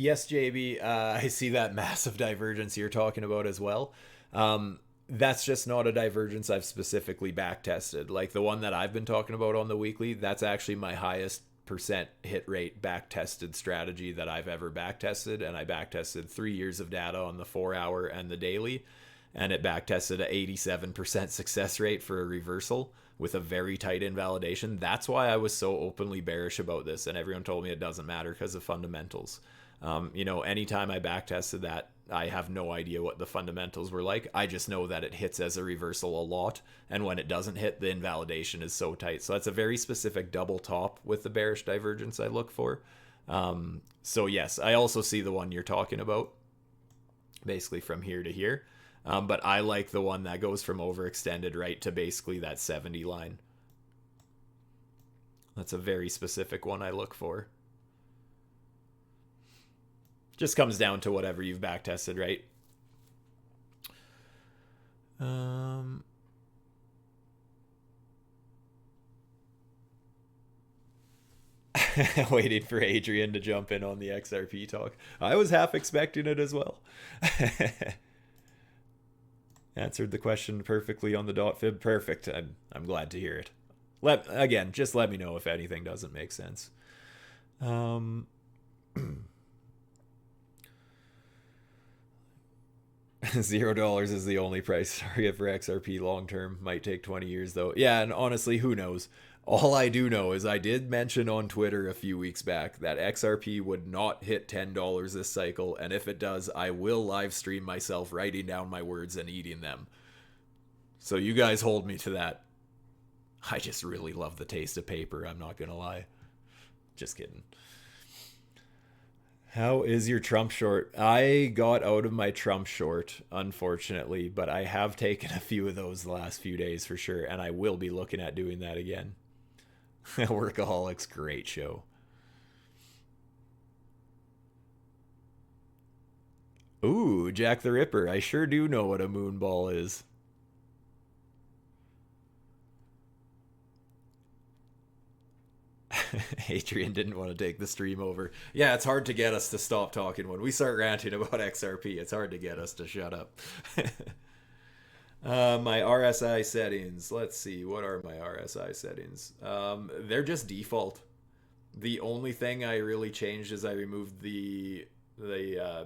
Yes, JB, I see that massive divergence you're talking about as well. That's just not a divergence I've specifically back tested. Like the one that I've been talking about on the weekly, that's actually my highest percent hit rate back tested strategy that I've ever back tested. And I back tested 3 years of data on the 4 hour and the daily, and it back tested an 87% success rate for a reversal with a very tight invalidation. That's why I was so openly bearish about this, and everyone told me it doesn't matter because of fundamentals. You know, anytime I back tested that, I have no idea what the fundamentals were like. I just know that it hits as a reversal a lot, and when it doesn't hit, the invalidation is so tight. So that's a very specific double top with the bearish divergence I look for. So yes, I also see the one you're talking about, basically from here to here. But I like the one that goes from overextended right to basically that 70 line. That's a very specific one I look for. Just comes down to whatever you've back tested, right? Waiting for Adrian to jump in on the XRP talk. I was half expecting it as well. Answered the question perfectly on the dot fib. Perfect. I'm glad to hear it. Just let me know if anything doesn't make sense. $0 is the only price target for XRP long term. Might take 20 years though. Yeah, and honestly, who knows? All I do know is I did mention on Twitter a few weeks back that XRP would not hit $10 this cycle, and if it does, I will live stream myself writing down my words and eating them. So you guys hold me to that. I just really love the taste of paper, I'm not gonna lie. Just kidding. How is your Trump short? I got out of my Trump short, unfortunately, but I have taken a few of those the last few days for sure, and I will be looking at doing that again. Workaholics, great show. Ooh, Jack the Ripper. I sure do know what a moonball is. Adrian didn't want to take the stream over. Yeah, it's hard to get us to stop talking when we start ranting about XRP. It's hard to get us to shut up. My RSI settings. Let's see. What are my RSI settings? They're just default. The only thing I really changed is I removed the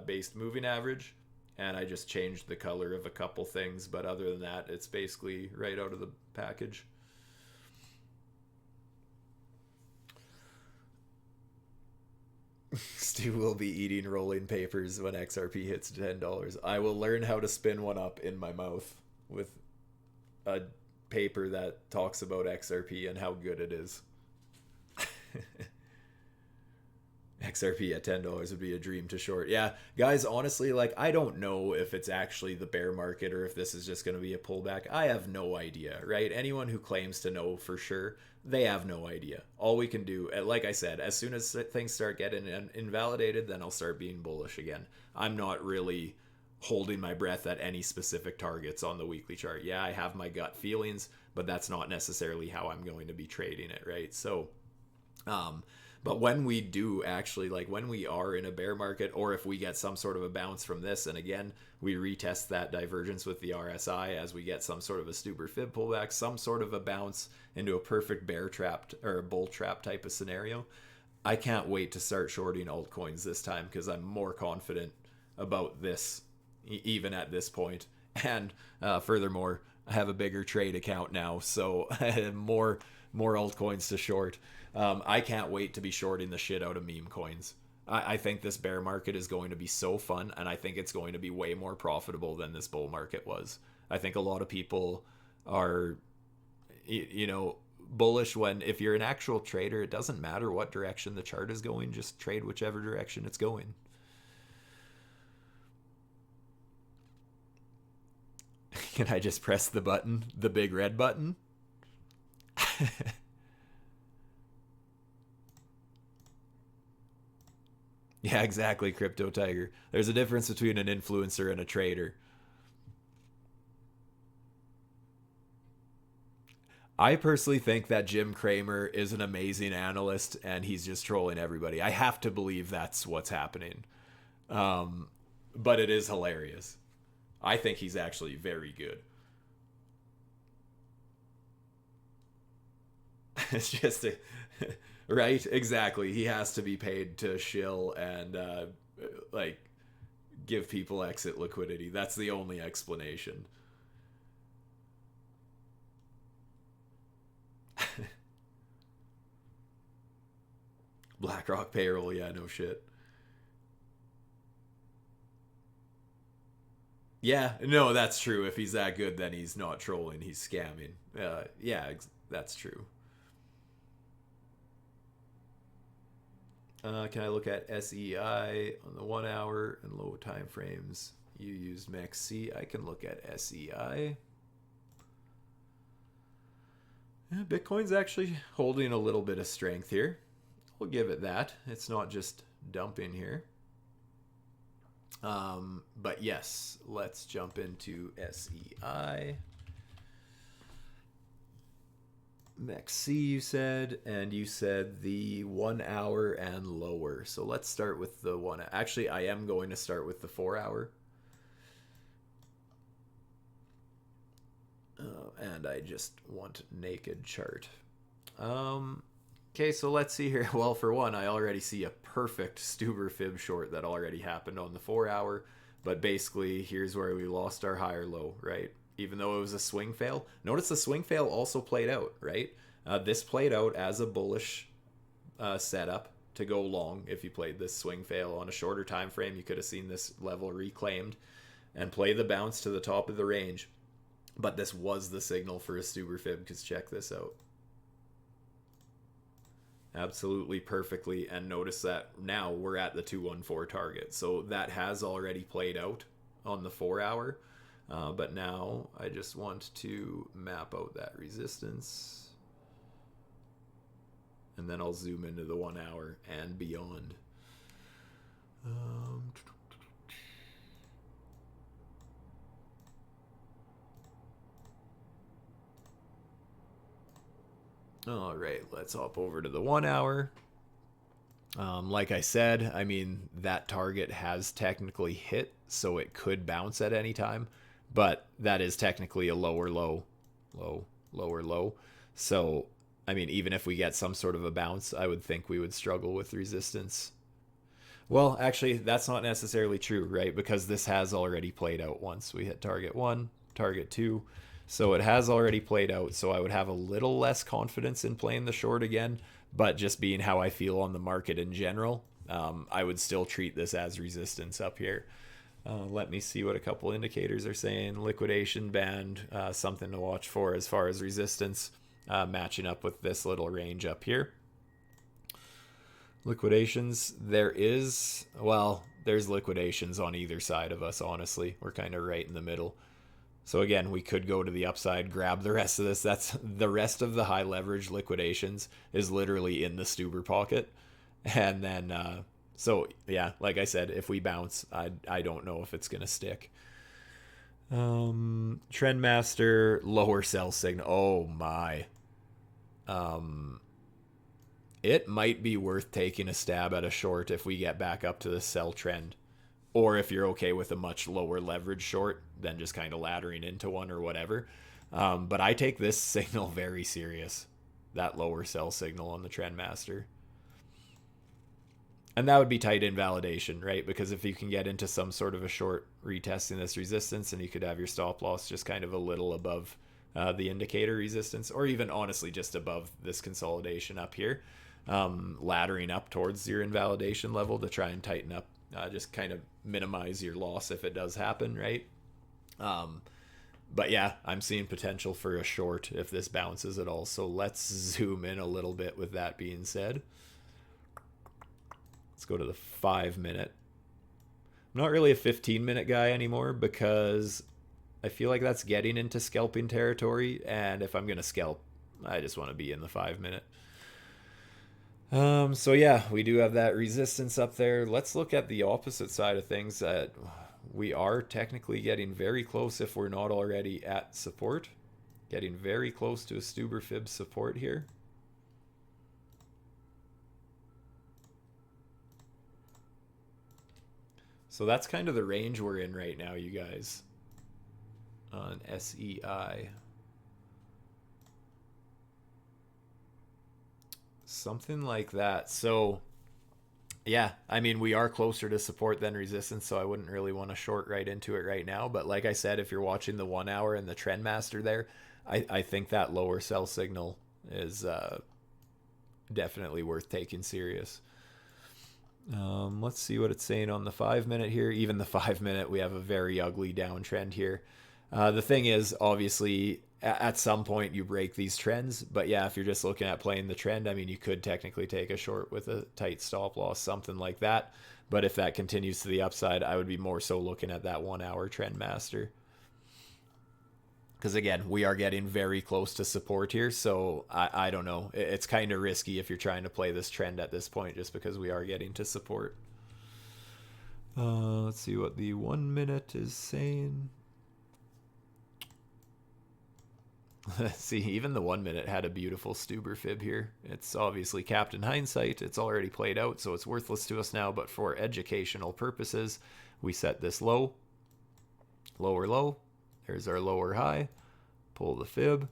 based moving average, and I just changed the color of a couple things. But other than that, it's basically right out of the package. Stu will be eating rolling papers when XRP hits $10. I will learn how to spin one up in my mouth with a paper that talks about XRP and how good it is. XRP at $10 would be a dream to short. Yeah, guys, honestly, like, I don't know if it's actually the bear market or if this is just going to be a pullback. I have no idea, right? Anyone who claims to know for sure, they have no idea. All we can do, like I said, as soon as things start getting invalidated, then I'll start being bullish again. I'm not really holding my breath at any specific targets on the weekly chart. Yeah, I have my gut feelings, but that's not necessarily how I'm going to be trading it, right? So, but when we do actually, like when we are in a bear market, or if we get some sort of a bounce from this, and again, we retest that divergence with the RSI as we get some sort of a super fib pullback, some sort of a bounce into a perfect bear trap or a bull trap type of scenario, I can't wait to start shorting altcoins this time because I'm more confident about this even at this point. And furthermore, I have a bigger trade account now, so more altcoins to short. I can't wait to be shorting the shit out of meme coins. I think this bear market is going to be so fun, and I think it's going to be way more profitable than this bull market was. I think a lot of people are, bullish when, if you're an actual trader, it doesn't matter what direction the chart is going, just trade whichever direction it's going. Can I just press the button, the big red button? Yeah, exactly, Crypto Tiger. There's a difference between an influencer and a trader. I personally think that Jim Cramer is an amazing analyst and he's just trolling everybody. I have to believe that's what's happening. But it is hilarious. I think he's actually very good. It's just a... Right? Exactly. He has to be paid to shill and give people exit liquidity. That's the only explanation. BlackRock payroll, yeah, no shit. Yeah, no, that's true. If he's that good, then he's not trolling, he's scamming. Yeah, that's true. Can I look at SEI on the 1 hour and low time frames? You used MEXC. I can look at SEI. Yeah, Bitcoin's actually holding a little bit of strength here. We'll give it that. It's not just dumping here. But yes, let's jump into SEI. MEXC you said, and you said the 1 hour and lower. So let's start with the one. Actually, I am going to start with the 4 hour. And I just want naked chart. Okay, so let's see here. Well, for one, I already see a perfect Stuber fib short that already happened on the 4 hour. But basically, here's where we lost our higher low, right? Even though it was a swing fail. Notice the swing fail also played out, right? This played out as a bullish setup to go long. If you played this swing fail on a shorter time frame, you could have seen this level reclaimed and play the bounce to the top of the range. But this was the signal for a Stuber fib, because check this out. Absolutely perfectly. And notice that now we're at the 214 target. So that has already played out on the 4 hour. But now I just want to map out that resistance. And then I'll zoom into the 1 hour and beyond. All right, let's hop over to the 1 hour. Like I said, I mean, that target has technically hit, so it could bounce at any time, but that is technically a lower low, lower low. So, I mean, even if we get some sort of a bounce, I would think we would struggle with resistance. Well, actually, that's not necessarily true, right? Because this has already played out once. We hit target 1, target 2. So it has already played out, so I would have a little less confidence in playing the short again, but just being how I feel on the market in general, I would still treat this as resistance up here. Let me see what a couple indicators are saying. Liquidation band, something to watch for as far as resistance, matching up with this little range up here. Liquidations, there's liquidations on either side of us, honestly. We're kind of right in the middle. So again, we could go to the upside, grab the rest of this. That's the rest of the high leverage liquidations is literally in the Stuber pocket. And then, so yeah, like I said, if we bounce, I don't know if it's going to stick. Trendmaster, lower sell signal. Oh my. It might be worth taking a stab at a short if we get back up to the sell trend. Or if you're okay with a much lower leverage short than just kind of laddering into one or whatever. But I take this signal very serious, that lower sell signal on the Trendmaster. And that would be tight invalidation, right? Because if you can get into some sort of a short retesting this resistance, and you could have your stop loss just kind of a little above the indicator resistance, or even honestly just above this consolidation up here, laddering up towards your invalidation level to try and tighten up. Just kind of minimize your loss if it does happen, right? But yeah, I'm seeing potential for a short if this bounces at all. So let's zoom in a little bit with that being said. Let's go to the 5 minute. I'm not really a 15-minute guy anymore because I feel like that's getting into scalping territory. And if I'm going to scalp, I just want to be in the 5 minute. So yeah, we do have that resistance up there. Let's look at the opposite side of things. We are technically getting very close, if we're not already at support. Getting very close to a Stuber fib support here. So that's kind of the range we're in right now, you guys, on SEI. Something like that. So yeah, I mean, we are closer to support than resistance, so I wouldn't really want to short right into it right now. But like I said, if you're watching the 1 hour and the Trendmaster there, I think that lower sell signal is definitely worth taking serious. Let's see what it's saying on the 5 minute here. Even the 5 minute, we have a very ugly downtrend here. The thing is, obviously, at some point you break these trends. But yeah, if you're just looking at playing the trend, I mean, you could technically take a short with a tight stop loss, something like that. But if that continues to the upside, I would be more so looking at that 1 hour Trendmaster. Because again, we are getting very close to support here. So I don't know. It's kind of risky if you're trying to play this trend at this point, just because we are getting to support. Let's see what the 1 minute is saying. See, even the 1 minute had a beautiful Stuber fib here. It's obviously capped in hindsight. It's already played out, so it's worthless to us now. But for educational purposes, we set this low, lower low. There's our lower high, pull the fib.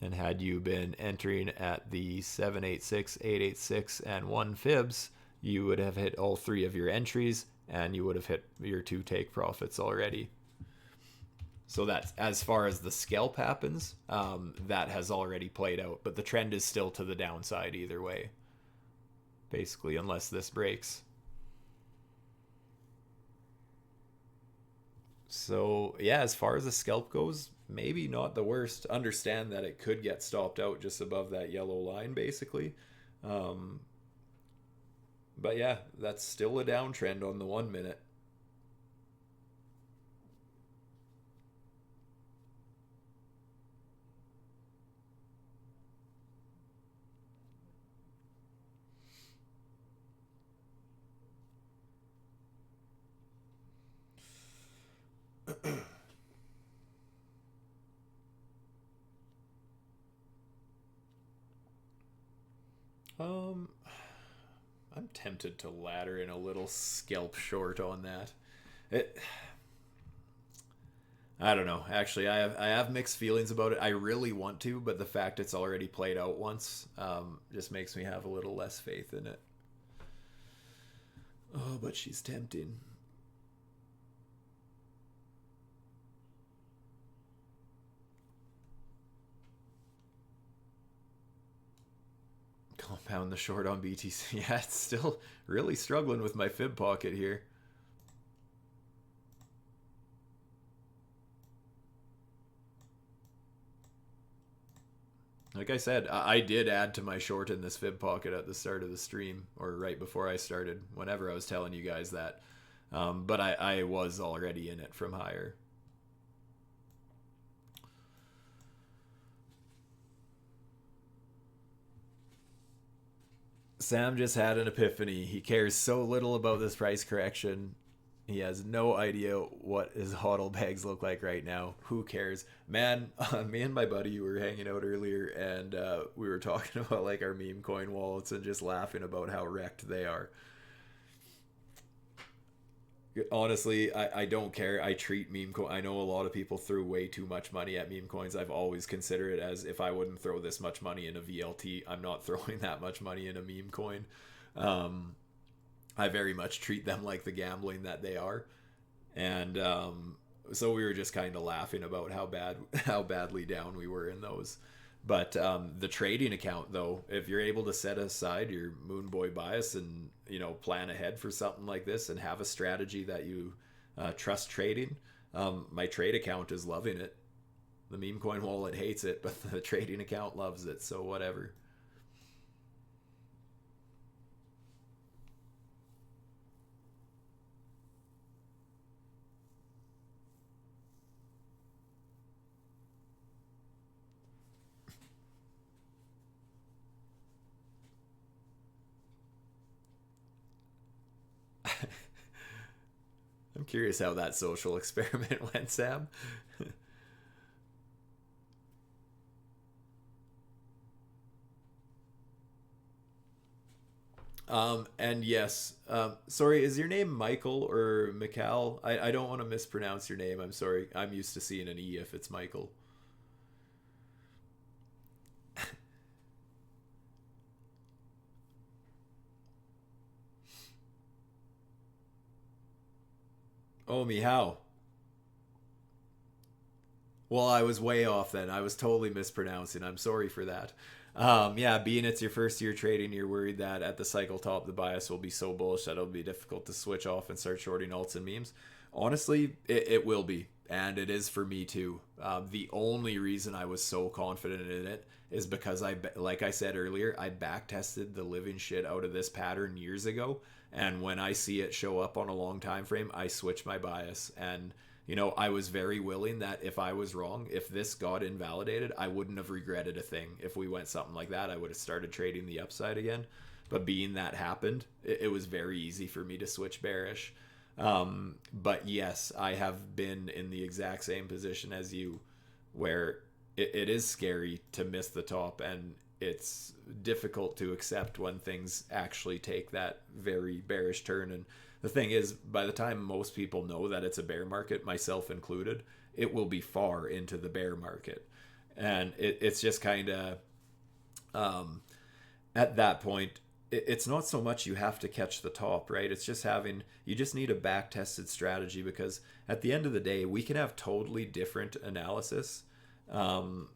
And had you been entering at the 786, 886, and 1 fibs, you would have hit all 3 of your entries, and you would have hit your 2 take profits already. So that's as far as the scalp happens, that has already played out. But the trend is still to the downside either way, basically, unless this breaks. So yeah, as far as the scalp goes, maybe not the worst. Understand that it could get stopped out just above that yellow line, basically. But yeah, that's still a downtrend on the 1 minute. I'm tempted to ladder in a little scalp short on that. I don't know. Actually, I have mixed feelings about it. I really want to, but the fact it's already played out once just makes me have a little less faith in it. Oh, but she's tempting. Compound the short on BTC. Yeah, it's still really struggling with my fib pocket here. Like I said, I did add to my short in this fib pocket at the start of the stream, or right before I started, whenever I was telling you guys that. But I was already in it from higher. Sam just had an epiphany. He cares so little about this price correction. He has no idea what his hodl bags look like right now. Who cares? Man, me and my buddy were hanging out earlier, and we were talking about like our meme coin wallets and just laughing about how wrecked they are. Honestly, I don't care. I treat meme coin. I know a lot of people threw way too much money at meme coins. I've always considered it as, if I wouldn't throw this much money in a VLT, I'm not throwing that much money in a meme coin. I very much treat them like the gambling that they are. And so we were just kind of laughing about how badly down we were in those. But the trading account, though, if you're able to set aside your moon boy bias and plan ahead for something like this and have a strategy that you trust trading, my trade account is loving it. The meme coin wallet hates it, but the trading account loves it. So whatever. I'm curious how that social experiment went, Sam. And yes, sorry, is your name Michael or Mikal? I don't want to mispronounce your name. I'm sorry. I'm used to seeing an E if it's Michael. Oh, Mihao. Well, I was way off then. I was totally mispronouncing. I'm sorry for that. Yeah, being it's your first year trading, you're worried that at the cycle top, the bias will be so bullish that it'll be difficult to switch off and start shorting alts and memes. Honestly, it will be. And it is for me too. The only reason I was so confident in it is because like I said earlier, I back tested the living shit out of this pattern years ago. And when I see it show up on a long time frame, I switch my bias. And I was very willing that if I was wrong, if this got invalidated, I wouldn't have regretted a thing. If we went something like that, I would have started trading the upside again. But being that happened, it was very easy for me to switch bearish. But yes, I have been in the exact same position as you, where it is scary to miss the top, and it's difficult to accept when things actually take that very bearish turn. And the thing is, by the time most people know that it's a bear market, myself included, it will be far into the bear market. And it's just kind of, at that point, it's not so much you have to catch the top, right? It's just you just need a back tested strategy, because at the end of the day, we can have totally different analysis. And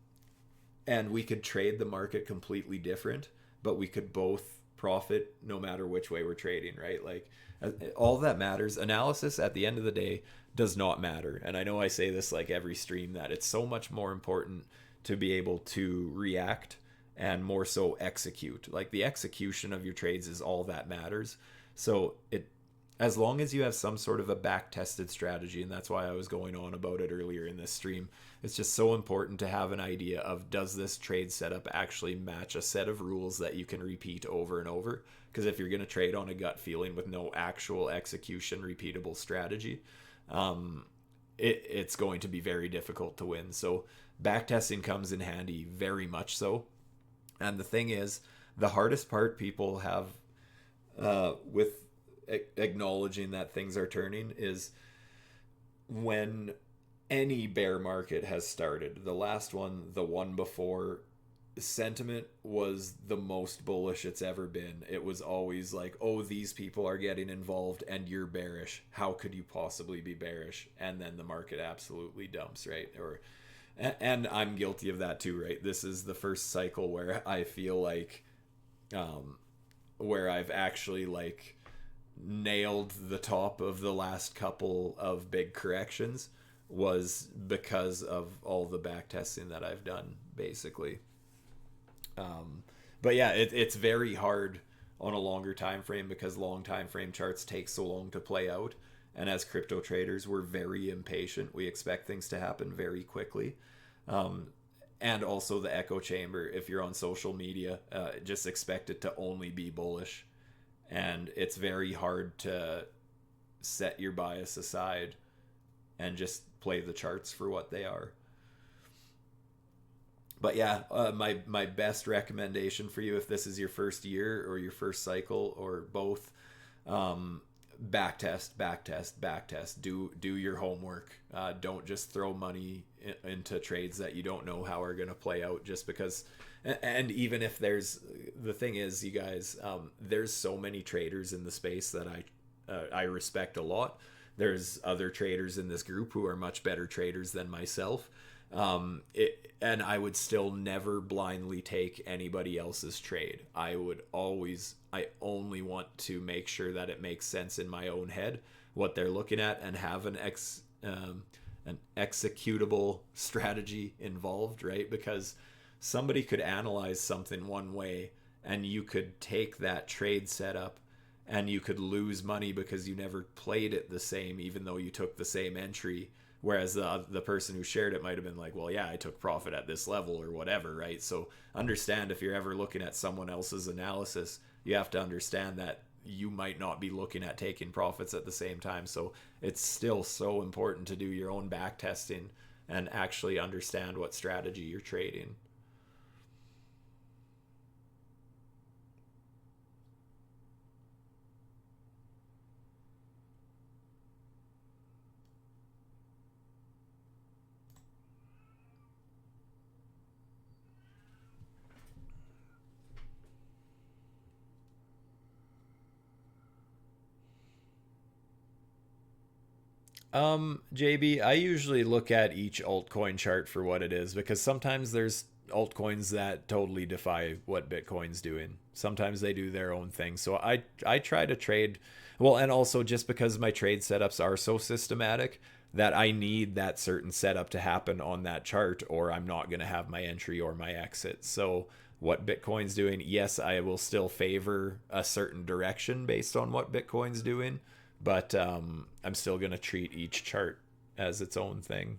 we could trade the market completely different, but we could both profit no matter which way we're trading, right? Like, all that matters, analysis at the end of the day does not matter. And I know I say this like every stream, that it's so much more important to be able to react and more so execute. Like, the execution of your trades is all that matters. So as long as you have some sort of a back tested strategy, and that's why I was going on about it earlier in this stream, it's just so important to have an idea of, does this trade setup actually match a set of rules that you can repeat over and over? Because if you're going to trade on a gut feeling with no actual execution repeatable strategy, it's going to be very difficult to win. So backtesting comes in handy, very much so. And the thing is, the hardest part people have with acknowledging that things are turning is when any bear market has started. The last one, the one before, sentiment was the most bullish it's ever been. It was always like, oh, these people are getting involved and you're bearish. How could you possibly be bearish? And then the market absolutely dumps, right? And I'm guilty of that too, right? This is the first cycle where I feel like where I've actually like nailed the top of the last couple of big corrections, was because of all the back testing that I've done, basically. But yeah, it's very hard on a longer time frame, because long time frame charts take so long to play out. And as crypto traders, we're very impatient. We expect things to happen very quickly. And also the echo chamber, if you're on social media, just expect it to only be bullish. And it's very hard to set your bias aside and just play the charts for what they are. But yeah, my best recommendation for you, if this is your first year or your first cycle or both, backtest. Do your homework. Don't just throw money into trades that you don't know how are going to play out, just because. And even if the thing is, you guys, there's so many traders in the space that I respect a lot. There's other traders in this group who are much better traders than myself. And I would still never blindly take anybody else's trade. I only want to make sure that it makes sense in my own head, what they're looking at, and have an executable strategy involved, right? Because somebody could analyze something one way, and you could take that trade setup and you could lose money because you never played it the same, even though you took the same entry. Whereas the person who shared it might have been like, well, yeah, I took profit at this level or whatever, right? So understand, if you're ever looking at someone else's analysis, you have to understand that you might not be looking at taking profits at the same time. So it's still so important to do your own back testing and actually understand what strategy you're trading. JB, I usually look at each altcoin chart for what it is, because sometimes there's altcoins that totally defy what Bitcoin's doing. Sometimes they do their own thing. So I try to trade, well, and also just because my trade setups are so systematic that I need that certain setup to happen on that chart, or I'm not going to have my entry or my exit. So what Bitcoin's doing, yes, I will still favor a certain direction based on what Bitcoin's doing, but I'm still going to treat each chart as its own thing.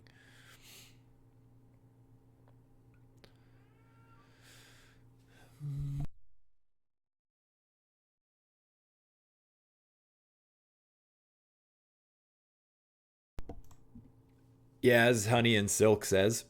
Yeah, as Honey and Silk says,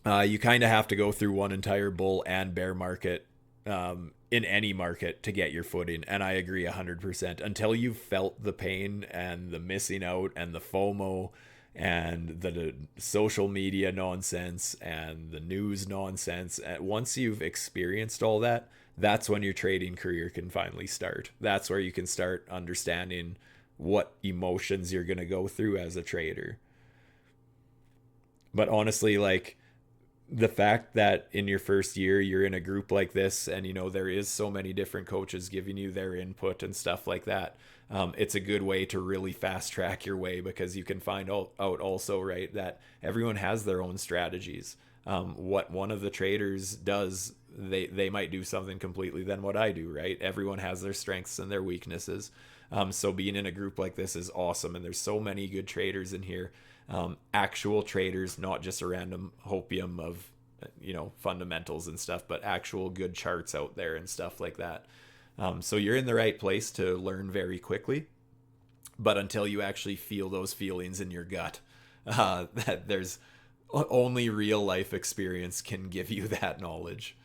you kind of have to go through one entire bull and bear market in any market to get your footing. And I agree 100%. Until you've felt the pain and the missing out and the FOMO, and the social media nonsense and the news nonsense. And once you've experienced all that, that's when your trading career can finally start. That's where you can start understanding what emotions you're going to go through as a trader. But honestly, like, the fact that in your first year you're in a group like this, and there is so many different coaches giving you their input and stuff like that, it's a good way to really fast track your way, because you can find out also, right, that everyone has their own strategies. What one of the traders does, they might do something completely than what I do, right? Everyone has their strengths and their weaknesses. So being in a group like this is awesome, and there's so many good traders in here. Actual traders, not just a random hopium of fundamentals and stuff, but actual good charts out there and stuff like that. So you're in the right place to learn very quickly, but until you actually feel those feelings in your gut, that there's only real life experience can give you that knowledge.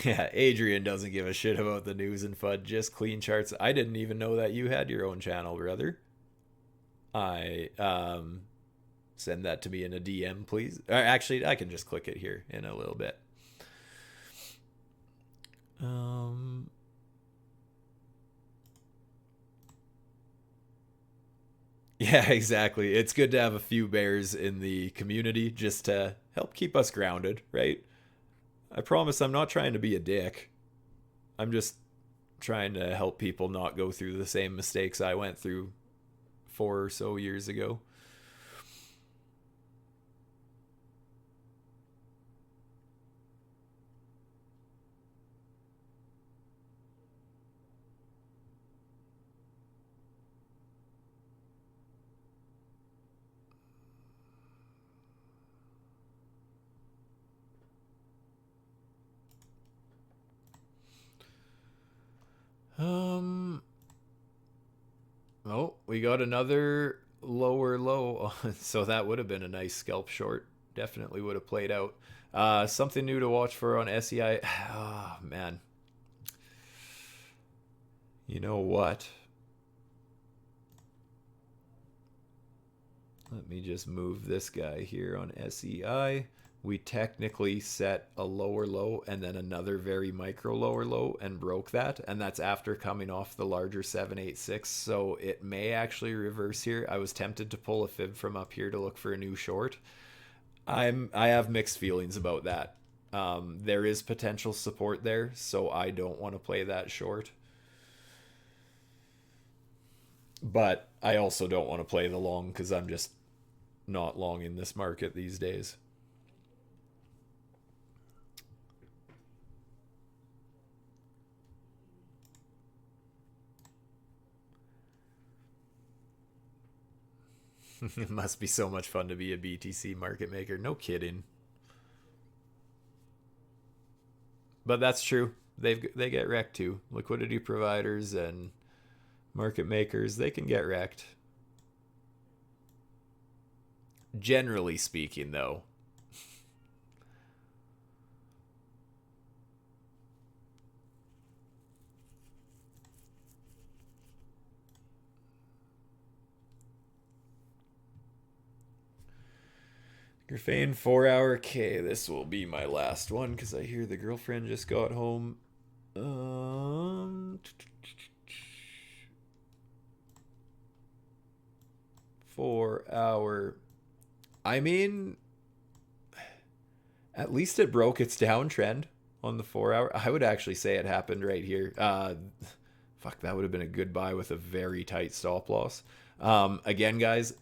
Yeah, Adrian doesn't give a shit about the news and FUD, just clean charts. I didn't even know that you had your own channel, brother. I send that to me in a DM, please. Actually, I can just click it here in a little bit. Yeah, exactly. It's good to have a few bears in the community just to help keep us grounded, right? I promise I'm not trying to be a dick. I'm just trying to help people not go through the same mistakes I went through 4 or so years ago. Oh, we got another lower low. So that would have been a nice scalp short. Definitely would have played out. Something new to watch for on SEI. Oh, man. You know what? Let me just move this guy here on SEI. We technically set a lower low and then another very micro lower low and broke that, and that's after coming off the larger 786, so it may actually reverse here. I was tempted to pull a fib from up here to look for a new short. I have mixed feelings about that. There is potential support there, so I don't want to play that short, but I also don't want to play the long because I'm just not long in this market these days. It must be so much fun to be a BTC market maker. No kidding. But that's true. They get wrecked too. Liquidity providers and market makers, they can get wrecked. Generally speaking, though. Grafane 4 hour K. This will be my last one because I hear the girlfriend just got home. 4 hour. I mean, at least it broke its downtrend on the 4 hour. I would actually say it happened right here. Fuck, that would have been a good buy with a very tight stop loss. Again, guys,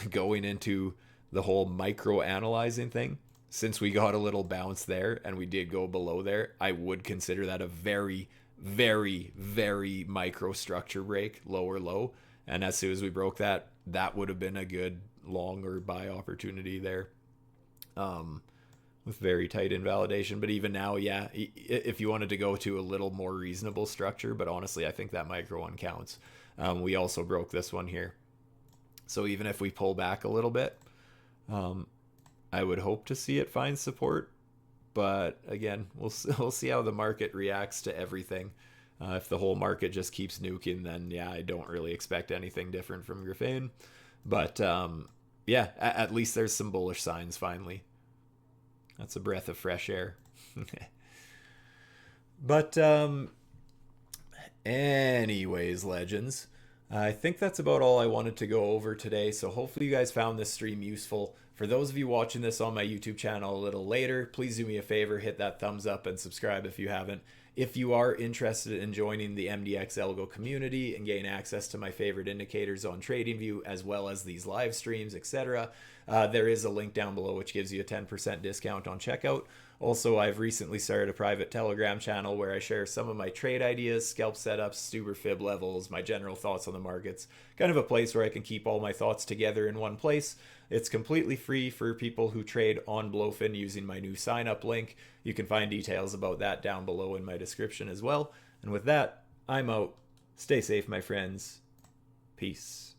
going into the whole micro analyzing thing. since we got a little bounce there and we did go below there, I would consider that a very, very, very micro structure break, lower low. And as soon as we broke that, that would have been a good long or buy opportunity there. With very tight invalidation. But even now, yeah, if you wanted to go to a little more reasonable structure, but honestly, I think that micro one counts. We also broke this one here. So even if we pull back a little bit, I would hope to see it find support. But again, we'll see how the market reacts to everything. If the whole market just keeps nuking, then yeah, I don't really expect anything different from BloFin. But yeah, at least there's some bullish signs finally. That's a breath of fresh air. But anyways, legends, I think that's about all I wanted to go over today. So hopefully you guys found this stream useful. For those of you watching this on my YouTube channel a little later, please do me a favor, hit that thumbs up and subscribe if you haven't. If you are interested in joining the MDX ALGO community and gain access to my favorite indicators on TradingView, as well as these live streams, etc., there is a link down below which gives you a 10% discount on checkout. Also, I've recently started a private Telegram channel where I share some of my trade ideas, scalp setups, Stuber fib levels, my general thoughts on the markets. Kind of a place where I can keep all my thoughts together in one place. It's completely free for people who trade on BloFin using my new sign up link. You can find details about that down below in my description as well. And with that, I'm out. Stay safe, my friends. Peace.